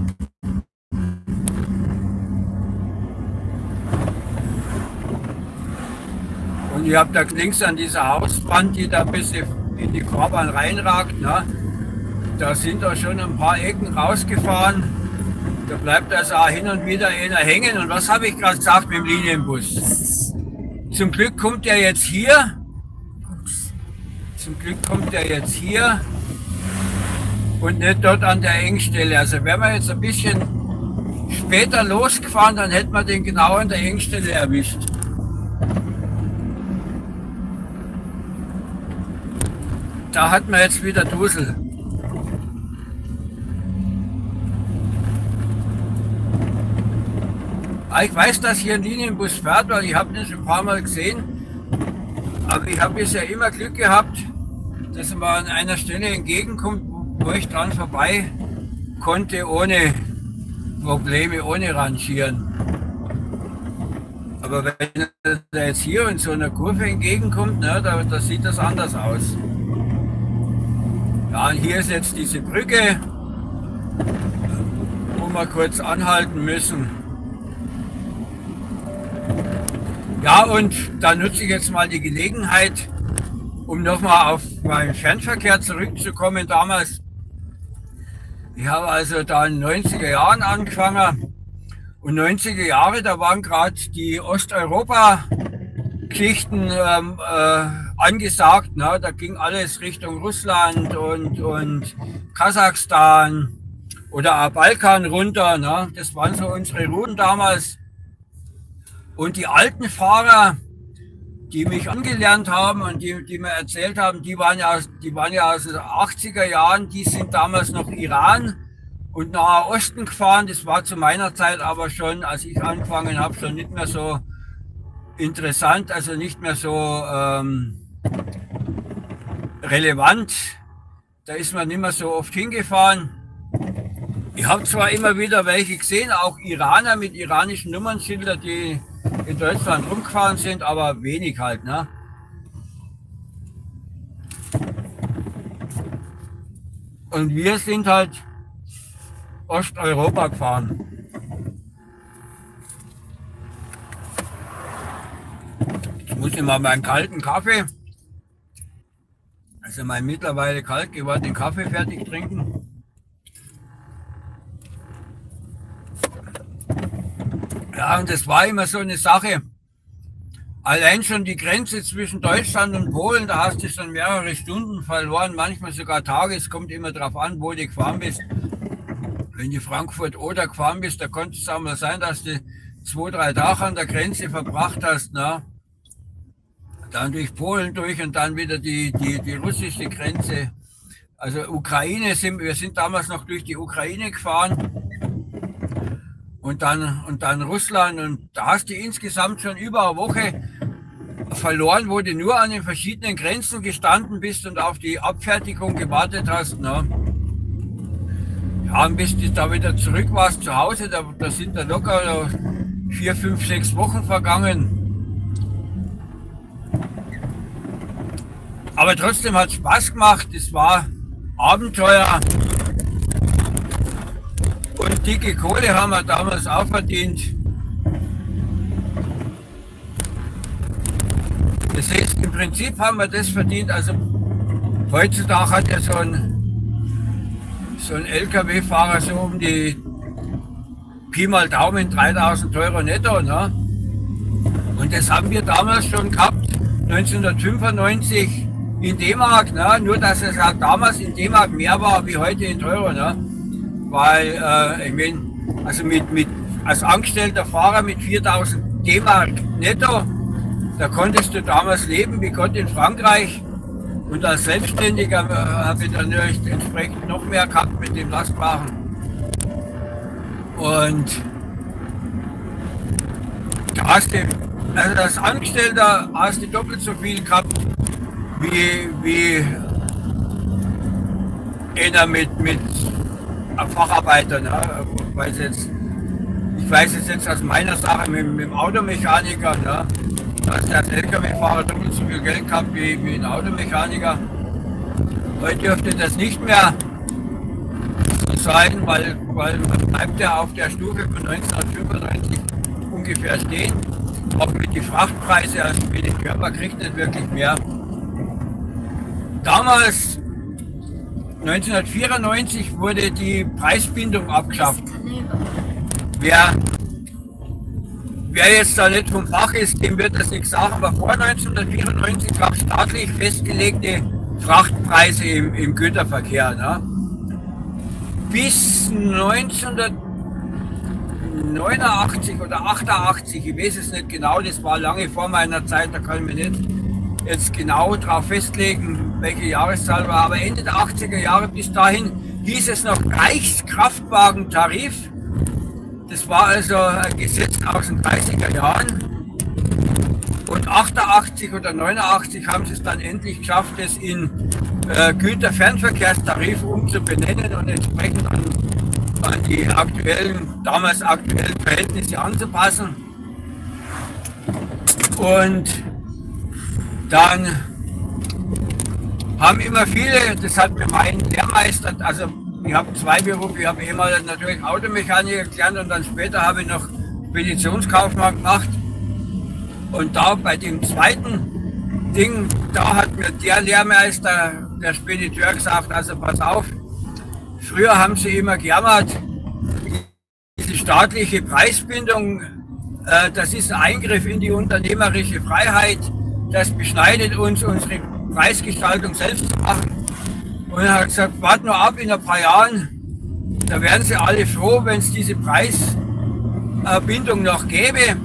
Und ihr habt da links an dieser Hauswand, die da ein bisschen in die Fahrbahn reinragt. Ne? Da sind da schon ein paar Ecken rausgefahren. Da bleibt also auch hin und wieder einer hängen. Und was habe ich gerade gesagt mit dem Linienbus? Zum Glück kommt er jetzt hier. Und nicht dort an der Engstelle. Also wären wir jetzt ein bisschen später losgefahren, dann hätten wir den genau an der Engstelle erwischt. Da hat man jetzt wieder Dusel. Ich weiß, dass hier ein Linienbus fährt, weil ich habe den schon ein paar Mal gesehen. Aber ich habe bisher immer Glück gehabt, dass er mal an einer Stelle entgegenkommt, wo ich dran vorbei konnte, ohne Probleme, ohne Rangieren. Aber wenn er jetzt hier in so einer Kurve entgegenkommt, ne, da sieht das anders aus. Ja, und hier ist jetzt diese Brücke, wo wir kurz anhalten müssen. Ja, und da nutze ich jetzt mal die Gelegenheit, um nochmal auf meinen Fernverkehr zurückzukommen. Damals, ich habe also da in den 90er Jahren angefangen. Und 90er Jahre, da waren gerade die Osteuropa-Geschichten angesagt. Ne? Da ging alles Richtung Russland und Kasachstan oder auch Balkan runter. Ne? Das waren so unsere Routen damals. Und die alten Fahrer, die mich angelernt haben und die mir erzählt haben, die waren ja aus den 80er Jahren, die sind damals noch Iran und nach Osten gefahren. Das war zu meiner Zeit aber schon, als ich angefangen habe, schon nicht mehr so interessant, also nicht mehr so relevant. Da ist man nicht mehr so oft hingefahren. Ich habe zwar immer wieder welche gesehen, auch Iraner mit iranischen Nummernschildern, die in Deutschland rumgefahren sind, aber wenig halt, ne? Und wir sind halt Osteuropa gefahren. Jetzt muss ich mal meinen kalten Kaffee, also meinen mittlerweile kalt gewordenen Kaffee fertig trinken. Ja, und das war immer so eine Sache. Allein schon die Grenze zwischen Deutschland und Polen, da hast du schon mehrere Stunden verloren, manchmal sogar Tage. Es kommt immer darauf an, wo du gefahren bist. Wenn du Frankfurt oder gefahren bist, da konnte es auch mal sein, dass du 2-3 Tage an der Grenze verbracht hast. Ne? Dann durch Polen durch und dann wieder die russische Grenze. Also Ukraine, wir sind damals noch durch die Ukraine gefahren. Und dann Russland, und da hast du insgesamt schon über eine Woche verloren, wo du nur an den verschiedenen Grenzen gestanden bist und auf die Abfertigung gewartet hast. Ne? Ja, und bis du da wieder zurück warst zu Hause, da sind da locker 4, 5, 6 Wochen vergangen. Aber trotzdem hat es Spaß gemacht, es war Abenteuer. Und dicke Kohle haben wir damals auch verdient. Das heißt, im Prinzip haben wir das verdient. Also heutzutage hat ja so ein LKW-Fahrer so um die Pi mal Daumen 3.000 Euro netto. Ne? Und das haben wir damals schon gehabt, 1995 in D-Mark. Ne? Nur dass es halt damals in D-Mark mehr war wie heute in Euro. Ne? Weil, ich meine, also als angestellter Fahrer mit 4.000 D-Mark netto, da konntest du damals leben wie Gott in Frankreich. Und als Selbstständiger habe ich dann entsprechend noch mehr gehabt mit dem Lastwagen. Und da hast du, also als Angestellter hast du doppelt so viel gehabt wie einer mit Facharbeiter, ne? Ich weiß es jetzt aus meiner Sache mit dem Automechaniker, ne? Da ist der LKW-Fahrer doppelt so viel Geld gehabt wie ein Automechaniker. Heute dürfte das nicht mehr so sein, weil man bleibt ja auf der Stufe von 1995 ungefähr stehen. Auch mit den Frachtpreisen, also Spediteur, man kriegt nicht wirklich mehr. Damals 1994 wurde die Preisbindung abgeschafft. Wer jetzt da nicht vom Fach ist, dem wird das nichts sagen, aber vor 1994 gab es staatlich festgelegte Frachtpreise im Güterverkehr. Ne? Bis 1989 oder 88, ich weiß es nicht genau, das war lange vor meiner Zeit, da kann ich mich nicht jetzt genau darauf festlegen, welche Jahreszahl war, aber Ende der 80er Jahre bis dahin hieß es noch Reichskraftwagentarif. Das war also ein Gesetz aus den 30er Jahren. Und 88 oder 89 haben sie es dann endlich geschafft, es in Güterfernverkehrstarif umzubenennen und entsprechend an die damals aktuellen Verhältnisse anzupassen. Und dann haben immer viele, das hat mir mein Lehrmeister, also ich habe 2 Berufe, ich habe einmal natürlich Automechaniker gelernt und dann später habe ich noch Speditionskaufmann gemacht. Und da bei dem zweiten Ding, da hat mir der Lehrmeister, der Spediteur, gesagt, also pass auf, früher haben sie immer gejammert, diese staatliche Preisbindung, das ist ein Eingriff in die unternehmerische Freiheit, das beschneidet uns, unsere Preisgestaltung selbst zu machen. Und er hat gesagt, wart nur ab, in ein paar Jahren, da wären sie alle froh, wenn es diese Preisbindung noch gäbe,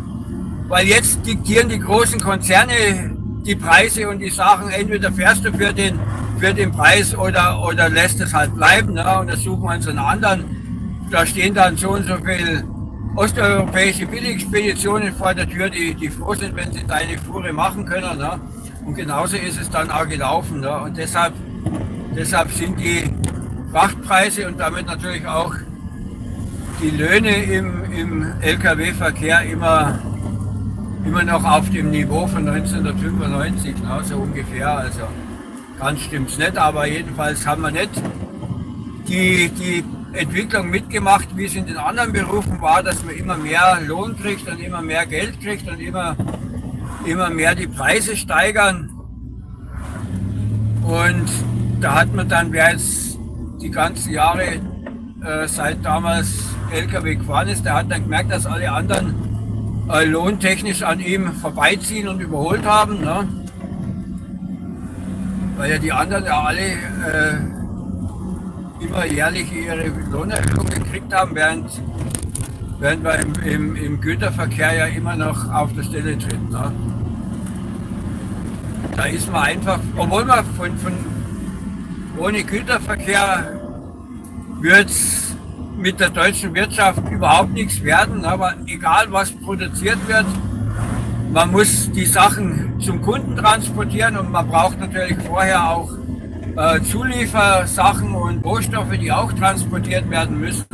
weil jetzt diktieren die großen Konzerne die Preise und die sagen, entweder fährst du für den Preis oder lässt es halt bleiben, ne? Und da suchen wir uns einen anderen da stehen dann so und so viele osteuropäische Billigspeditionen vor der Tür, die froh sind, wenn sie deine Fuhre machen können. Ne? Und genauso ist es dann auch gelaufen. Ne? Und deshalb sind die Frachtpreise und damit natürlich auch die Löhne im Lkw-Verkehr immer noch auf dem Niveau von 1995, ne? So ungefähr. Also ganz stimmt's nicht, aber jedenfalls haben wir nicht die Entwicklung mitgemacht, wie es in den anderen Berufen war, dass man immer mehr Lohn kriegt und immer mehr Geld kriegt und immer mehr die Preise steigern. Und da hat man dann, wer jetzt die ganzen Jahre seit damals LKW gefahren ist, der hat dann gemerkt, dass alle anderen lohntechnisch an ihm vorbeiziehen und überholt haben. Ne? Weil ja die anderen ja alle immer jährlich ihre Lohnerhöhung gekriegt haben, während wir im Güterverkehr ja immer noch auf der Stelle tritt. Ne? Da ist man einfach, obwohl man ohne Güterverkehr wird es mit der deutschen Wirtschaft überhaupt nichts werden, aber egal was produziert wird, man muss die Sachen zum Kunden transportieren und man braucht natürlich vorher auch Zuliefersachen und Rohstoffe, die auch transportiert werden müssen.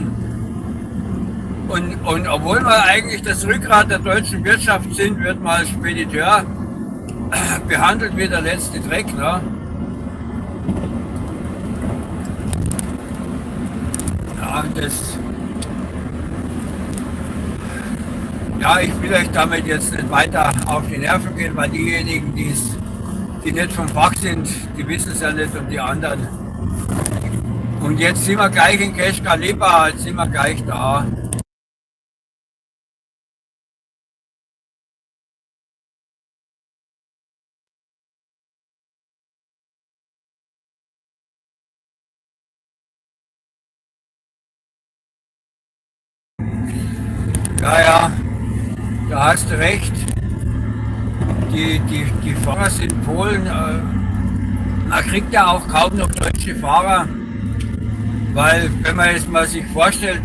Und obwohl wir eigentlich das Rückgrat der deutschen Wirtschaft sind, wird man als Spediteur behandelt wie der letzte Dreck. Ne? Ja, ich will euch damit jetzt nicht weiter auf die Nerven gehen, weil diejenigen, die nicht vom Fach sind, die wissen es ja nicht und die anderen. Und jetzt sind wir gleich in Keschkalipa, jetzt sind wir gleich da. Ja, da hast du recht. Die Fahrer sind Polen. Man kriegt ja auch kaum noch deutsche Fahrer, weil wenn man jetzt mal sich vorstellt,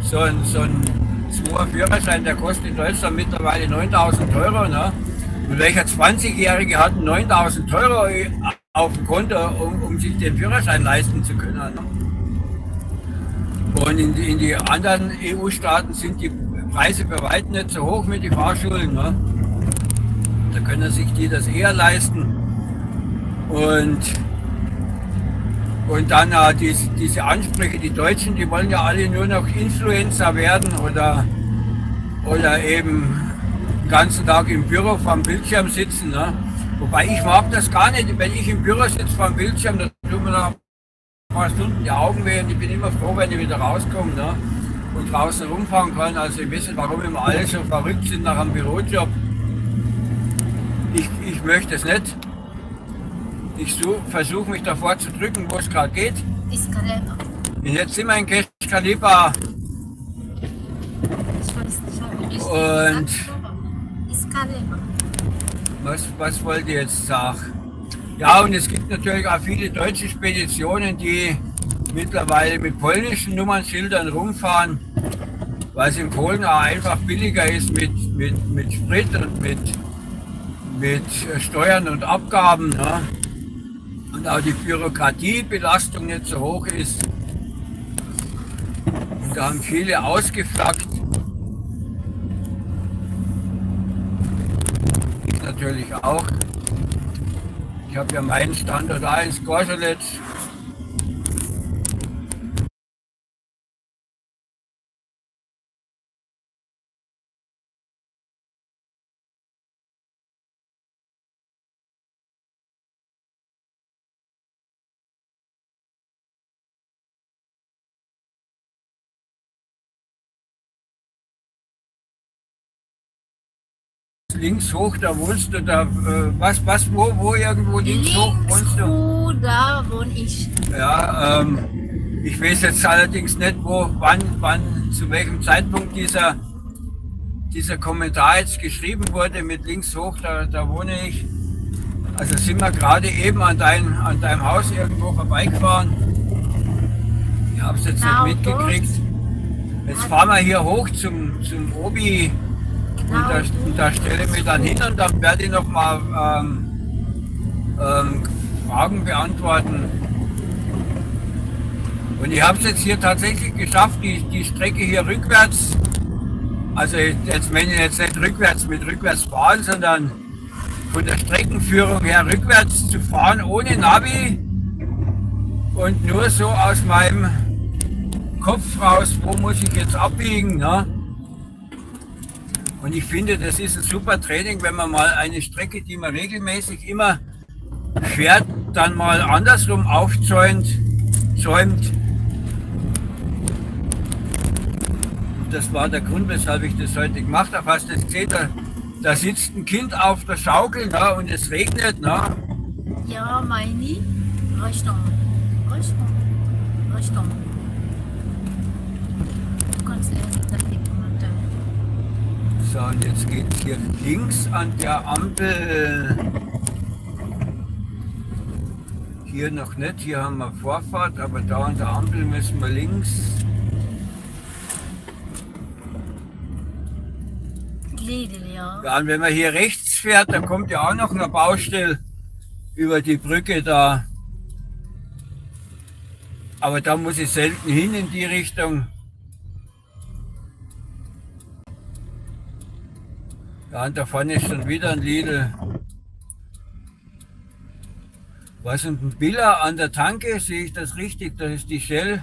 so ein 2er Führerschein, der kostet in Deutschland mittlerweile 9.000 Euro. Ne? Und welcher 20-Jährige hat 9.000 Euro auf dem Konto, um sich den Führerschein leisten zu können? Ne? Und in die anderen EU-Staaten sind die Preise bei weitem nicht so hoch mit den Fahrschulen. Ne? Da können sich die das eher leisten. Und dann diese Ansprüche, die Deutschen, die wollen ja alle nur noch Influencer werden oder eben den ganzen Tag im Büro vorm Bildschirm sitzen. Ne? Wobei ich mag das gar nicht. Wenn ich im Büro sitze vorm Bildschirm, dann tut mir nach ein paar Stunden die Augen weh und ich bin immer froh, wenn ich wieder rauskomme. Ne? Und draußen rumfahren kann. Also ich weiß nicht, warum immer alle so verrückt sind nach einem Bürojob. Ich möchte es nicht. Ich versuche mich davor zu drücken, wo es gerade geht. Iskalipa. Und jetzt sind wir in Keschkalipa. Ich weiß nicht, ob ich Und Iskalipa. was wollt ihr jetzt sagen? Ja, und es gibt natürlich auch viele deutsche Speditionen, die mittlerweile mit polnischen Nummernschildern rumfahren, weil es in Polen auch einfach billiger ist mit Sprit und mit Steuern und Abgaben. Ne? Und auch die Bürokratiebelastung nicht so hoch ist. Und da haben viele ausgeflaggt. Ich natürlich auch. Ich habe ja meinen Standort da in Skorzelec. Links hoch, da wohnst du, da, wo irgendwo links hoch wohnst du? Da wohne ich. Ja, ich weiß jetzt allerdings nicht, wann, zu welchem Zeitpunkt dieser Kommentar jetzt geschrieben wurde mit links hoch, da wohne ich. Also sind wir gerade eben an deinem Haus irgendwo vorbeigefahren. Ich habe es jetzt nicht mitgekriegt. Jetzt fahren wir hier hoch zum Obi Genau. und da stelle ich mich dann hin und dann werde ich noch mal Fragen beantworten. Und ich habe es jetzt hier tatsächlich geschafft, die Strecke hier rückwärts, also jetzt meine ich jetzt nicht rückwärts mit rückwärts fahren, sondern von der Streckenführung her rückwärts zu fahren, ohne Navi und nur so aus meinem Kopf raus, wo muss ich jetzt abbiegen. Ne? Und ich finde, das ist ein super Training, wenn man mal eine Strecke, die man regelmäßig immer fährt, dann mal andersrum aufzäumt. Das war der Grund, weshalb ich das heute gemacht habe. Hast du das gesehen? Da sitzt ein Kind auf der Schaukel, ne, und es regnet. Ne? Ja, meine Richtung. Richtung. Du kannst das nicht runter. So, und jetzt geht es hier links an der Ampel. Hier noch nicht, hier haben wir Vorfahrt, aber da an der Ampel müssen wir links. Lidl, ja. Ja, und wenn man hier rechts fährt, dann kommt ja auch noch eine Baustelle über die Brücke da. Aber da muss ich selten hin in die Richtung. Ja, und da vorne ist schon wieder ein Lidl. Was, und ein Billa an der Tanke, sehe ich das richtig? Das ist die Shell.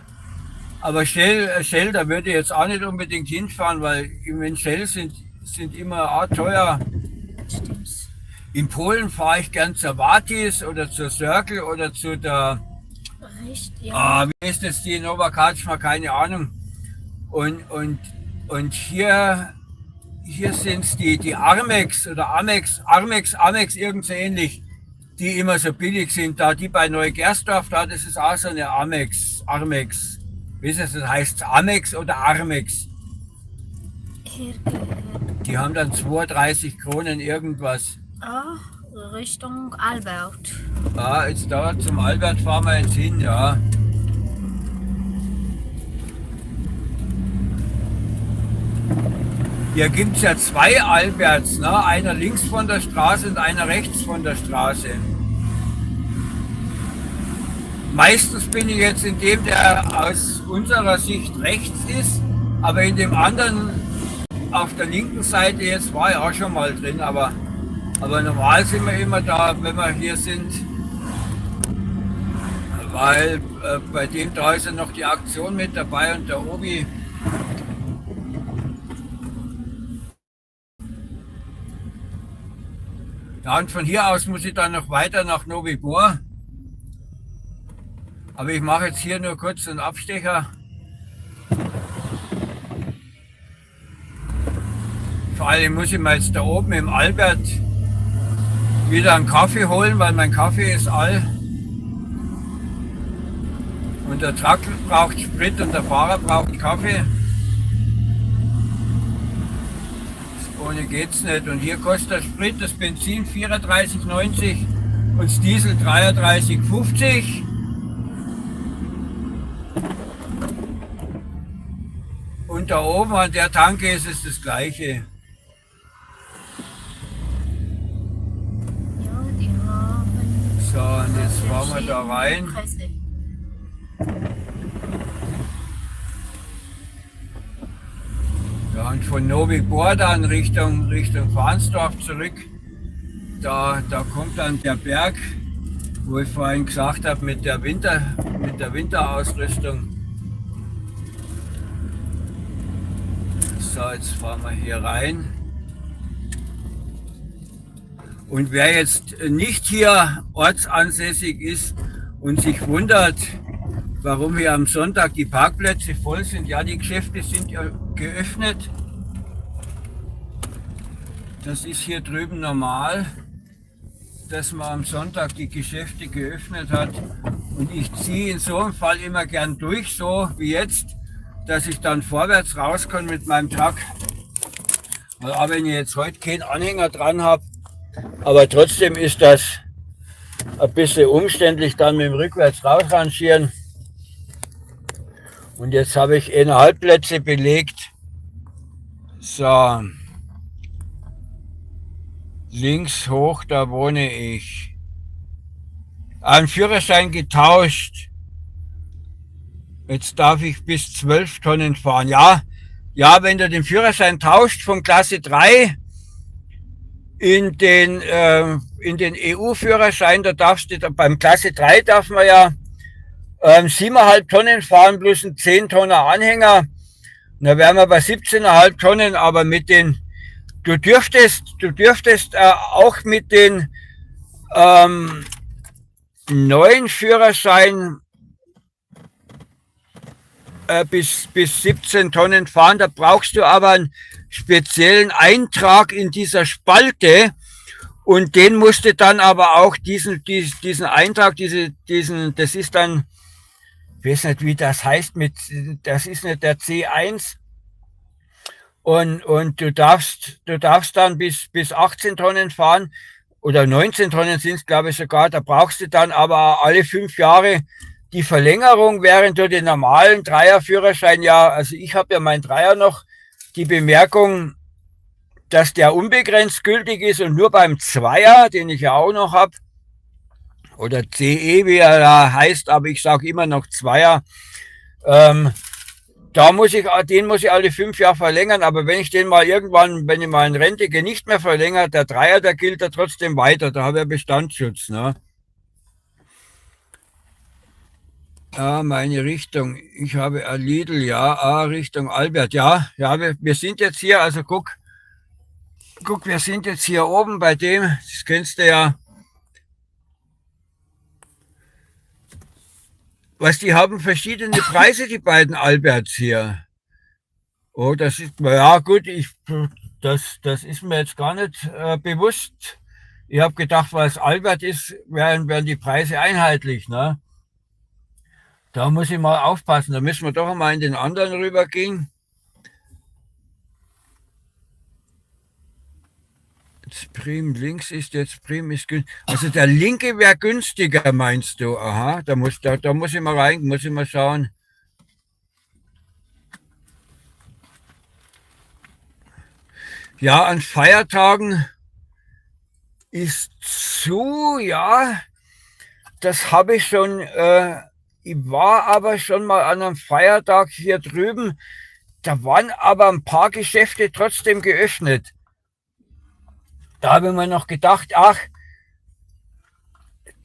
Aber Shell, da würde ich jetzt auch nicht unbedingt hinfahren, weil wenn Shell sind immer auch teuer. Stimmt. In Polen fahre ich gern zur Vatis oder zur Circle oder zu der, Richtig, ja. wie ist das, die Nova Kaczma, keine Ahnung. Und hier sind es die Armex oder Amex, irgend so ähnlich, die immer so billig sind. Da die bei Neugersdorf, da, das ist auch so eine Armex. Wisst ihr, das heißt Amex oder Armex. Hier, Die haben dann 32 Kronen irgendwas. Richtung Albert. Ja, jetzt da zum Albert fahren wir jetzt hin, ja. Hier gibt es ja zwei Alberts, ne? Einer links von der Straße und einer rechts von der Straße. Meistens bin ich jetzt in dem, der aus unserer Sicht rechts ist, aber in dem anderen auf der linken Seite, jetzt war ich auch schon mal drin, aber normal sind wir immer da, wenn wir hier sind, weil bei dem da ist ja noch die Aktion mit dabei und der Obi. Ja, und von hier aus muss ich dann noch weiter nach Novi Bor. Aber ich mache jetzt hier nur kurz einen Abstecher. Vor allem muss ich mir jetzt da oben im Albert wieder einen Kaffee holen, weil mein Kaffee ist all. Und der Traktor braucht Sprit und der Fahrer braucht Kaffee. Ohne geht's nicht. Und hier kostet der Sprit, das Benzin 34,90 und das Diesel 33,50. Und da oben an der Tanke ist es das Gleiche. Ja, die haben. So, und jetzt fahren wir da rein. Presse. Ja, und von Novi Bor dann Richtung Farnsdorf zurück. Da kommt dann der Berg, wo ich vorhin gesagt habe, mit der Winterausrüstung. So, jetzt fahren wir hier rein. Und wer jetzt nicht hier ortsansässig ist und sich wundert, warum hier am Sonntag die Parkplätze voll sind, ja, die Geschäfte sind ja geöffnet. Das ist hier drüben normal, dass man am Sonntag die Geschäfte geöffnet hat. Und ich ziehe in so einem Fall immer gern durch, so wie jetzt, dass ich dann vorwärts raus kann mit meinem Truck. Auch wenn ich jetzt heute keinen Anhänger dran habe, aber trotzdem ist das ein bisschen umständlich, dann mit dem Rückwärts rausrangieren. Und jetzt habe ich 1,5 Plätze belegt. So. Links hoch, da wohne ich. Einen Führerschein getauscht. Jetzt darf ich bis 12 Tonnen fahren. Ja, ja, wenn du den Führerschein tauscht von Klasse 3 in den EU-Führerschein, da darfst du, beim Klasse 3 darf man ja 7,5 Tonnen fahren plus ein 10 Tonner Anhänger. Da wären wir bei 17,5 Tonnen, aber mit den, du dürftest auch mit den neuen Führerschein bis 17 Tonnen fahren. Da brauchst du aber einen speziellen Eintrag in dieser Spalte und den musst du dann aber auch diesen Eintrag, das ist dann, ich weiß nicht, wie das heißt, das ist nicht der C1 und du darfst dann bis 18 Tonnen fahren oder 19 Tonnen sind es, glaube ich, sogar. Da brauchst du dann aber alle 5 Jahre die Verlängerung, während du den normalen Dreier-Führerschein also ich habe ja meinen Dreier noch, die Bemerkung, dass der unbegrenzt gültig ist und nur beim Zweier, den ich ja auch noch habe, oder CE, wie er da heißt, aber ich sage immer noch Zweier, den muss ich alle 5 Jahre verlängern, aber wenn ich den mal irgendwann, wenn ich mal in Rente gehe, nicht mehr verlängere, der Dreier, der gilt ja trotzdem weiter, da habe ich Bestandsschutz, ne? Ja, meine Richtung. Ich habe ein Lidl, ja, Richtung Albert, ja, wir sind jetzt hier, also guck, wir sind jetzt hier oben bei dem, das kennst du ja. Die haben verschiedene Preise, die beiden Alberts hier. Oh, das ist, ja gut, das ist mir jetzt gar nicht bewusst. Ich habe gedacht, weil es Albert ist, wären die Preise einheitlich, ne? Da muss ich mal aufpassen, da müssen wir doch mal in den anderen rübergehen. Jetzt Prim links ist jetzt Prim ist günstig. Also der linke wäre günstiger, meinst du? Aha, da muss ich mal rein, muss ich mal schauen. Ja, an Feiertagen ist zu, ja, das habe ich schon, ich war aber schon mal an einem Feiertag hier drüben, da waren aber ein paar Geschäfte trotzdem geöffnet. Da habe ich mir noch gedacht, ach,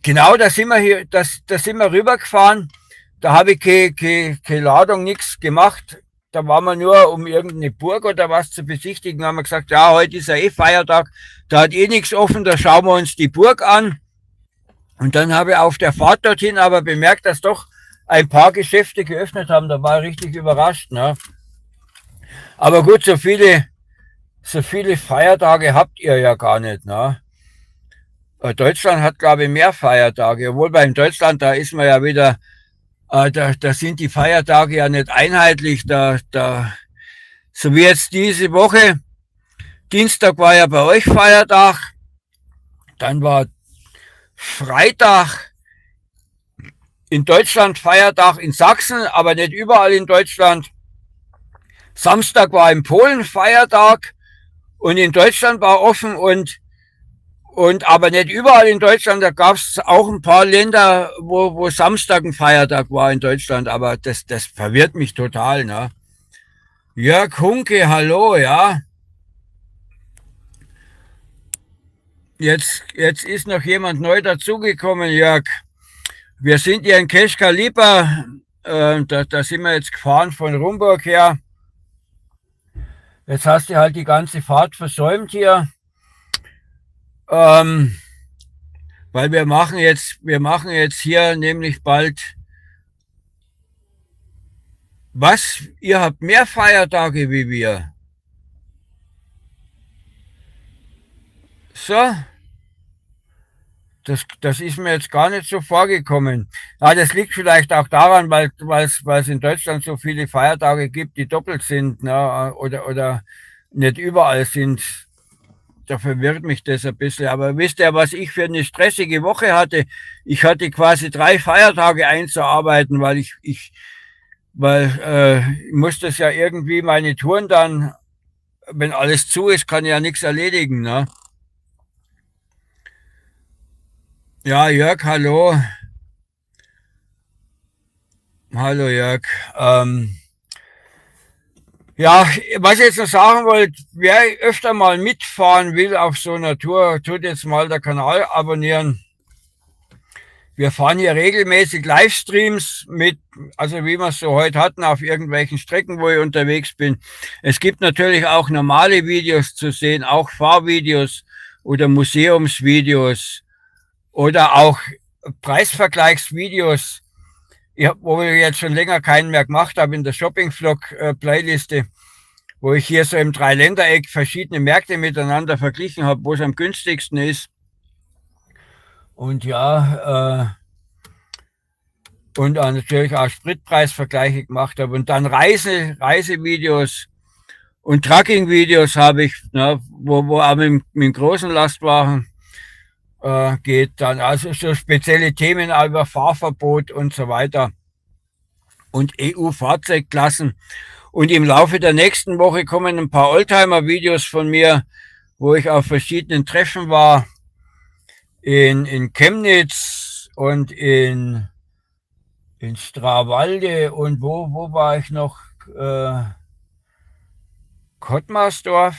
genau, da sind wir rübergefahren, da habe ich keine Ladung, nichts gemacht. Da waren wir nur, um irgendeine Burg oder was zu besichtigen, haben wir gesagt, ja, heute ist ja Feiertag, da hat nichts offen, da schauen wir uns die Burg an. Und dann habe ich auf der Fahrt dorthin aber bemerkt, dass doch ein paar Geschäfte geöffnet haben, da war ich richtig überrascht, ne? Aber gut, so viele Feiertage habt ihr ja gar nicht, ne? Deutschland hat, glaube ich, mehr Feiertage, obwohl beim Deutschland, da ist man ja wieder, da sind die Feiertage ja nicht einheitlich, so wie jetzt diese Woche, Dienstag war ja bei euch Feiertag, dann war Freitag in Deutschland Feiertag in Sachsen, aber nicht überall in Deutschland. Samstag war in Polen Feiertag und in Deutschland war offen und aber nicht überall in Deutschland. Da gab es auch ein paar Länder, wo Samstag ein Feiertag war in Deutschland, aber das verwirrt mich total, ne? Jörg Hunke, hallo, ja. Jetzt ist noch jemand neu dazugekommen, Jörg. Wir sind hier in Keschkalipa, da sind wir jetzt gefahren von Rumburg her. Jetzt hast du halt die ganze Fahrt versäumt hier, weil wir machen jetzt hier nämlich bald, was? Ihr habt mehr Feiertage wie wir? So. Das ist mir jetzt gar nicht so vorgekommen. Ja, das liegt vielleicht auch daran, weil es in Deutschland so viele Feiertage gibt, die doppelt sind, ne, oder nicht überall sind. Da verwirrt mich das ein bisschen. Aber wisst ihr, was ich für eine stressige Woche hatte? Ich hatte quasi 3 Feiertage einzuarbeiten, weil weil ich muss das ja irgendwie meine Touren dann, wenn alles zu ist, kann ich ja nichts erledigen. Ne? Ja, Jörg, hallo. Hallo Jörg. Ja, was ich jetzt noch sagen wollte, wer öfter mal mitfahren will auf so einer Tour, tut jetzt mal den Kanal abonnieren. Wir fahren hier regelmäßig Livestreams mit, also wie wir es so heute hatten, auf irgendwelchen Strecken, wo ich unterwegs bin. Es gibt natürlich auch normale Videos zu sehen, auch Fahrvideos oder Museumsvideos oder auch Preisvergleichsvideos, wo ich jetzt schon länger keinen mehr gemacht habe in der Shopping-Vlog-Playliste, wo ich hier so im Dreiländereck verschiedene Märkte miteinander verglichen habe, wo es am günstigsten ist. Und ja, und natürlich auch Spritpreisvergleiche gemacht habe. Und dann Reisevideos und Trucking-Videos habe ich, ne, wo auch mit großen Lastwagen geht. Dann also so spezielle Themen über Fahrverbot und so weiter. Und EU-Fahrzeugklassen. Und im Laufe der nächsten Woche kommen ein paar Oldtimer-Videos von mir, wo ich auf verschiedenen Treffen war. In Chemnitz und in Strawalde und wo war ich noch? Kottmarsdorf.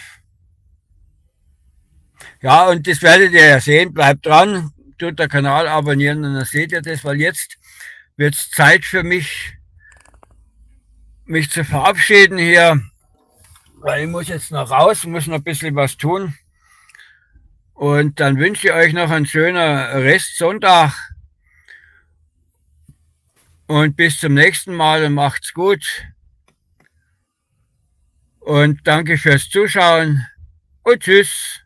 Ja, und das werdet ihr ja sehen. Bleibt dran, tut den Kanal abonnieren und dann seht ihr das, weil jetzt wird es Zeit für mich zu verabschieden hier, weil ich muss jetzt noch raus, muss noch ein bisschen was tun. Und dann wünsche ich euch noch einen schönen Restsonntag. Und bis zum nächsten Mal und macht's gut. Und danke fürs Zuschauen und tschüss.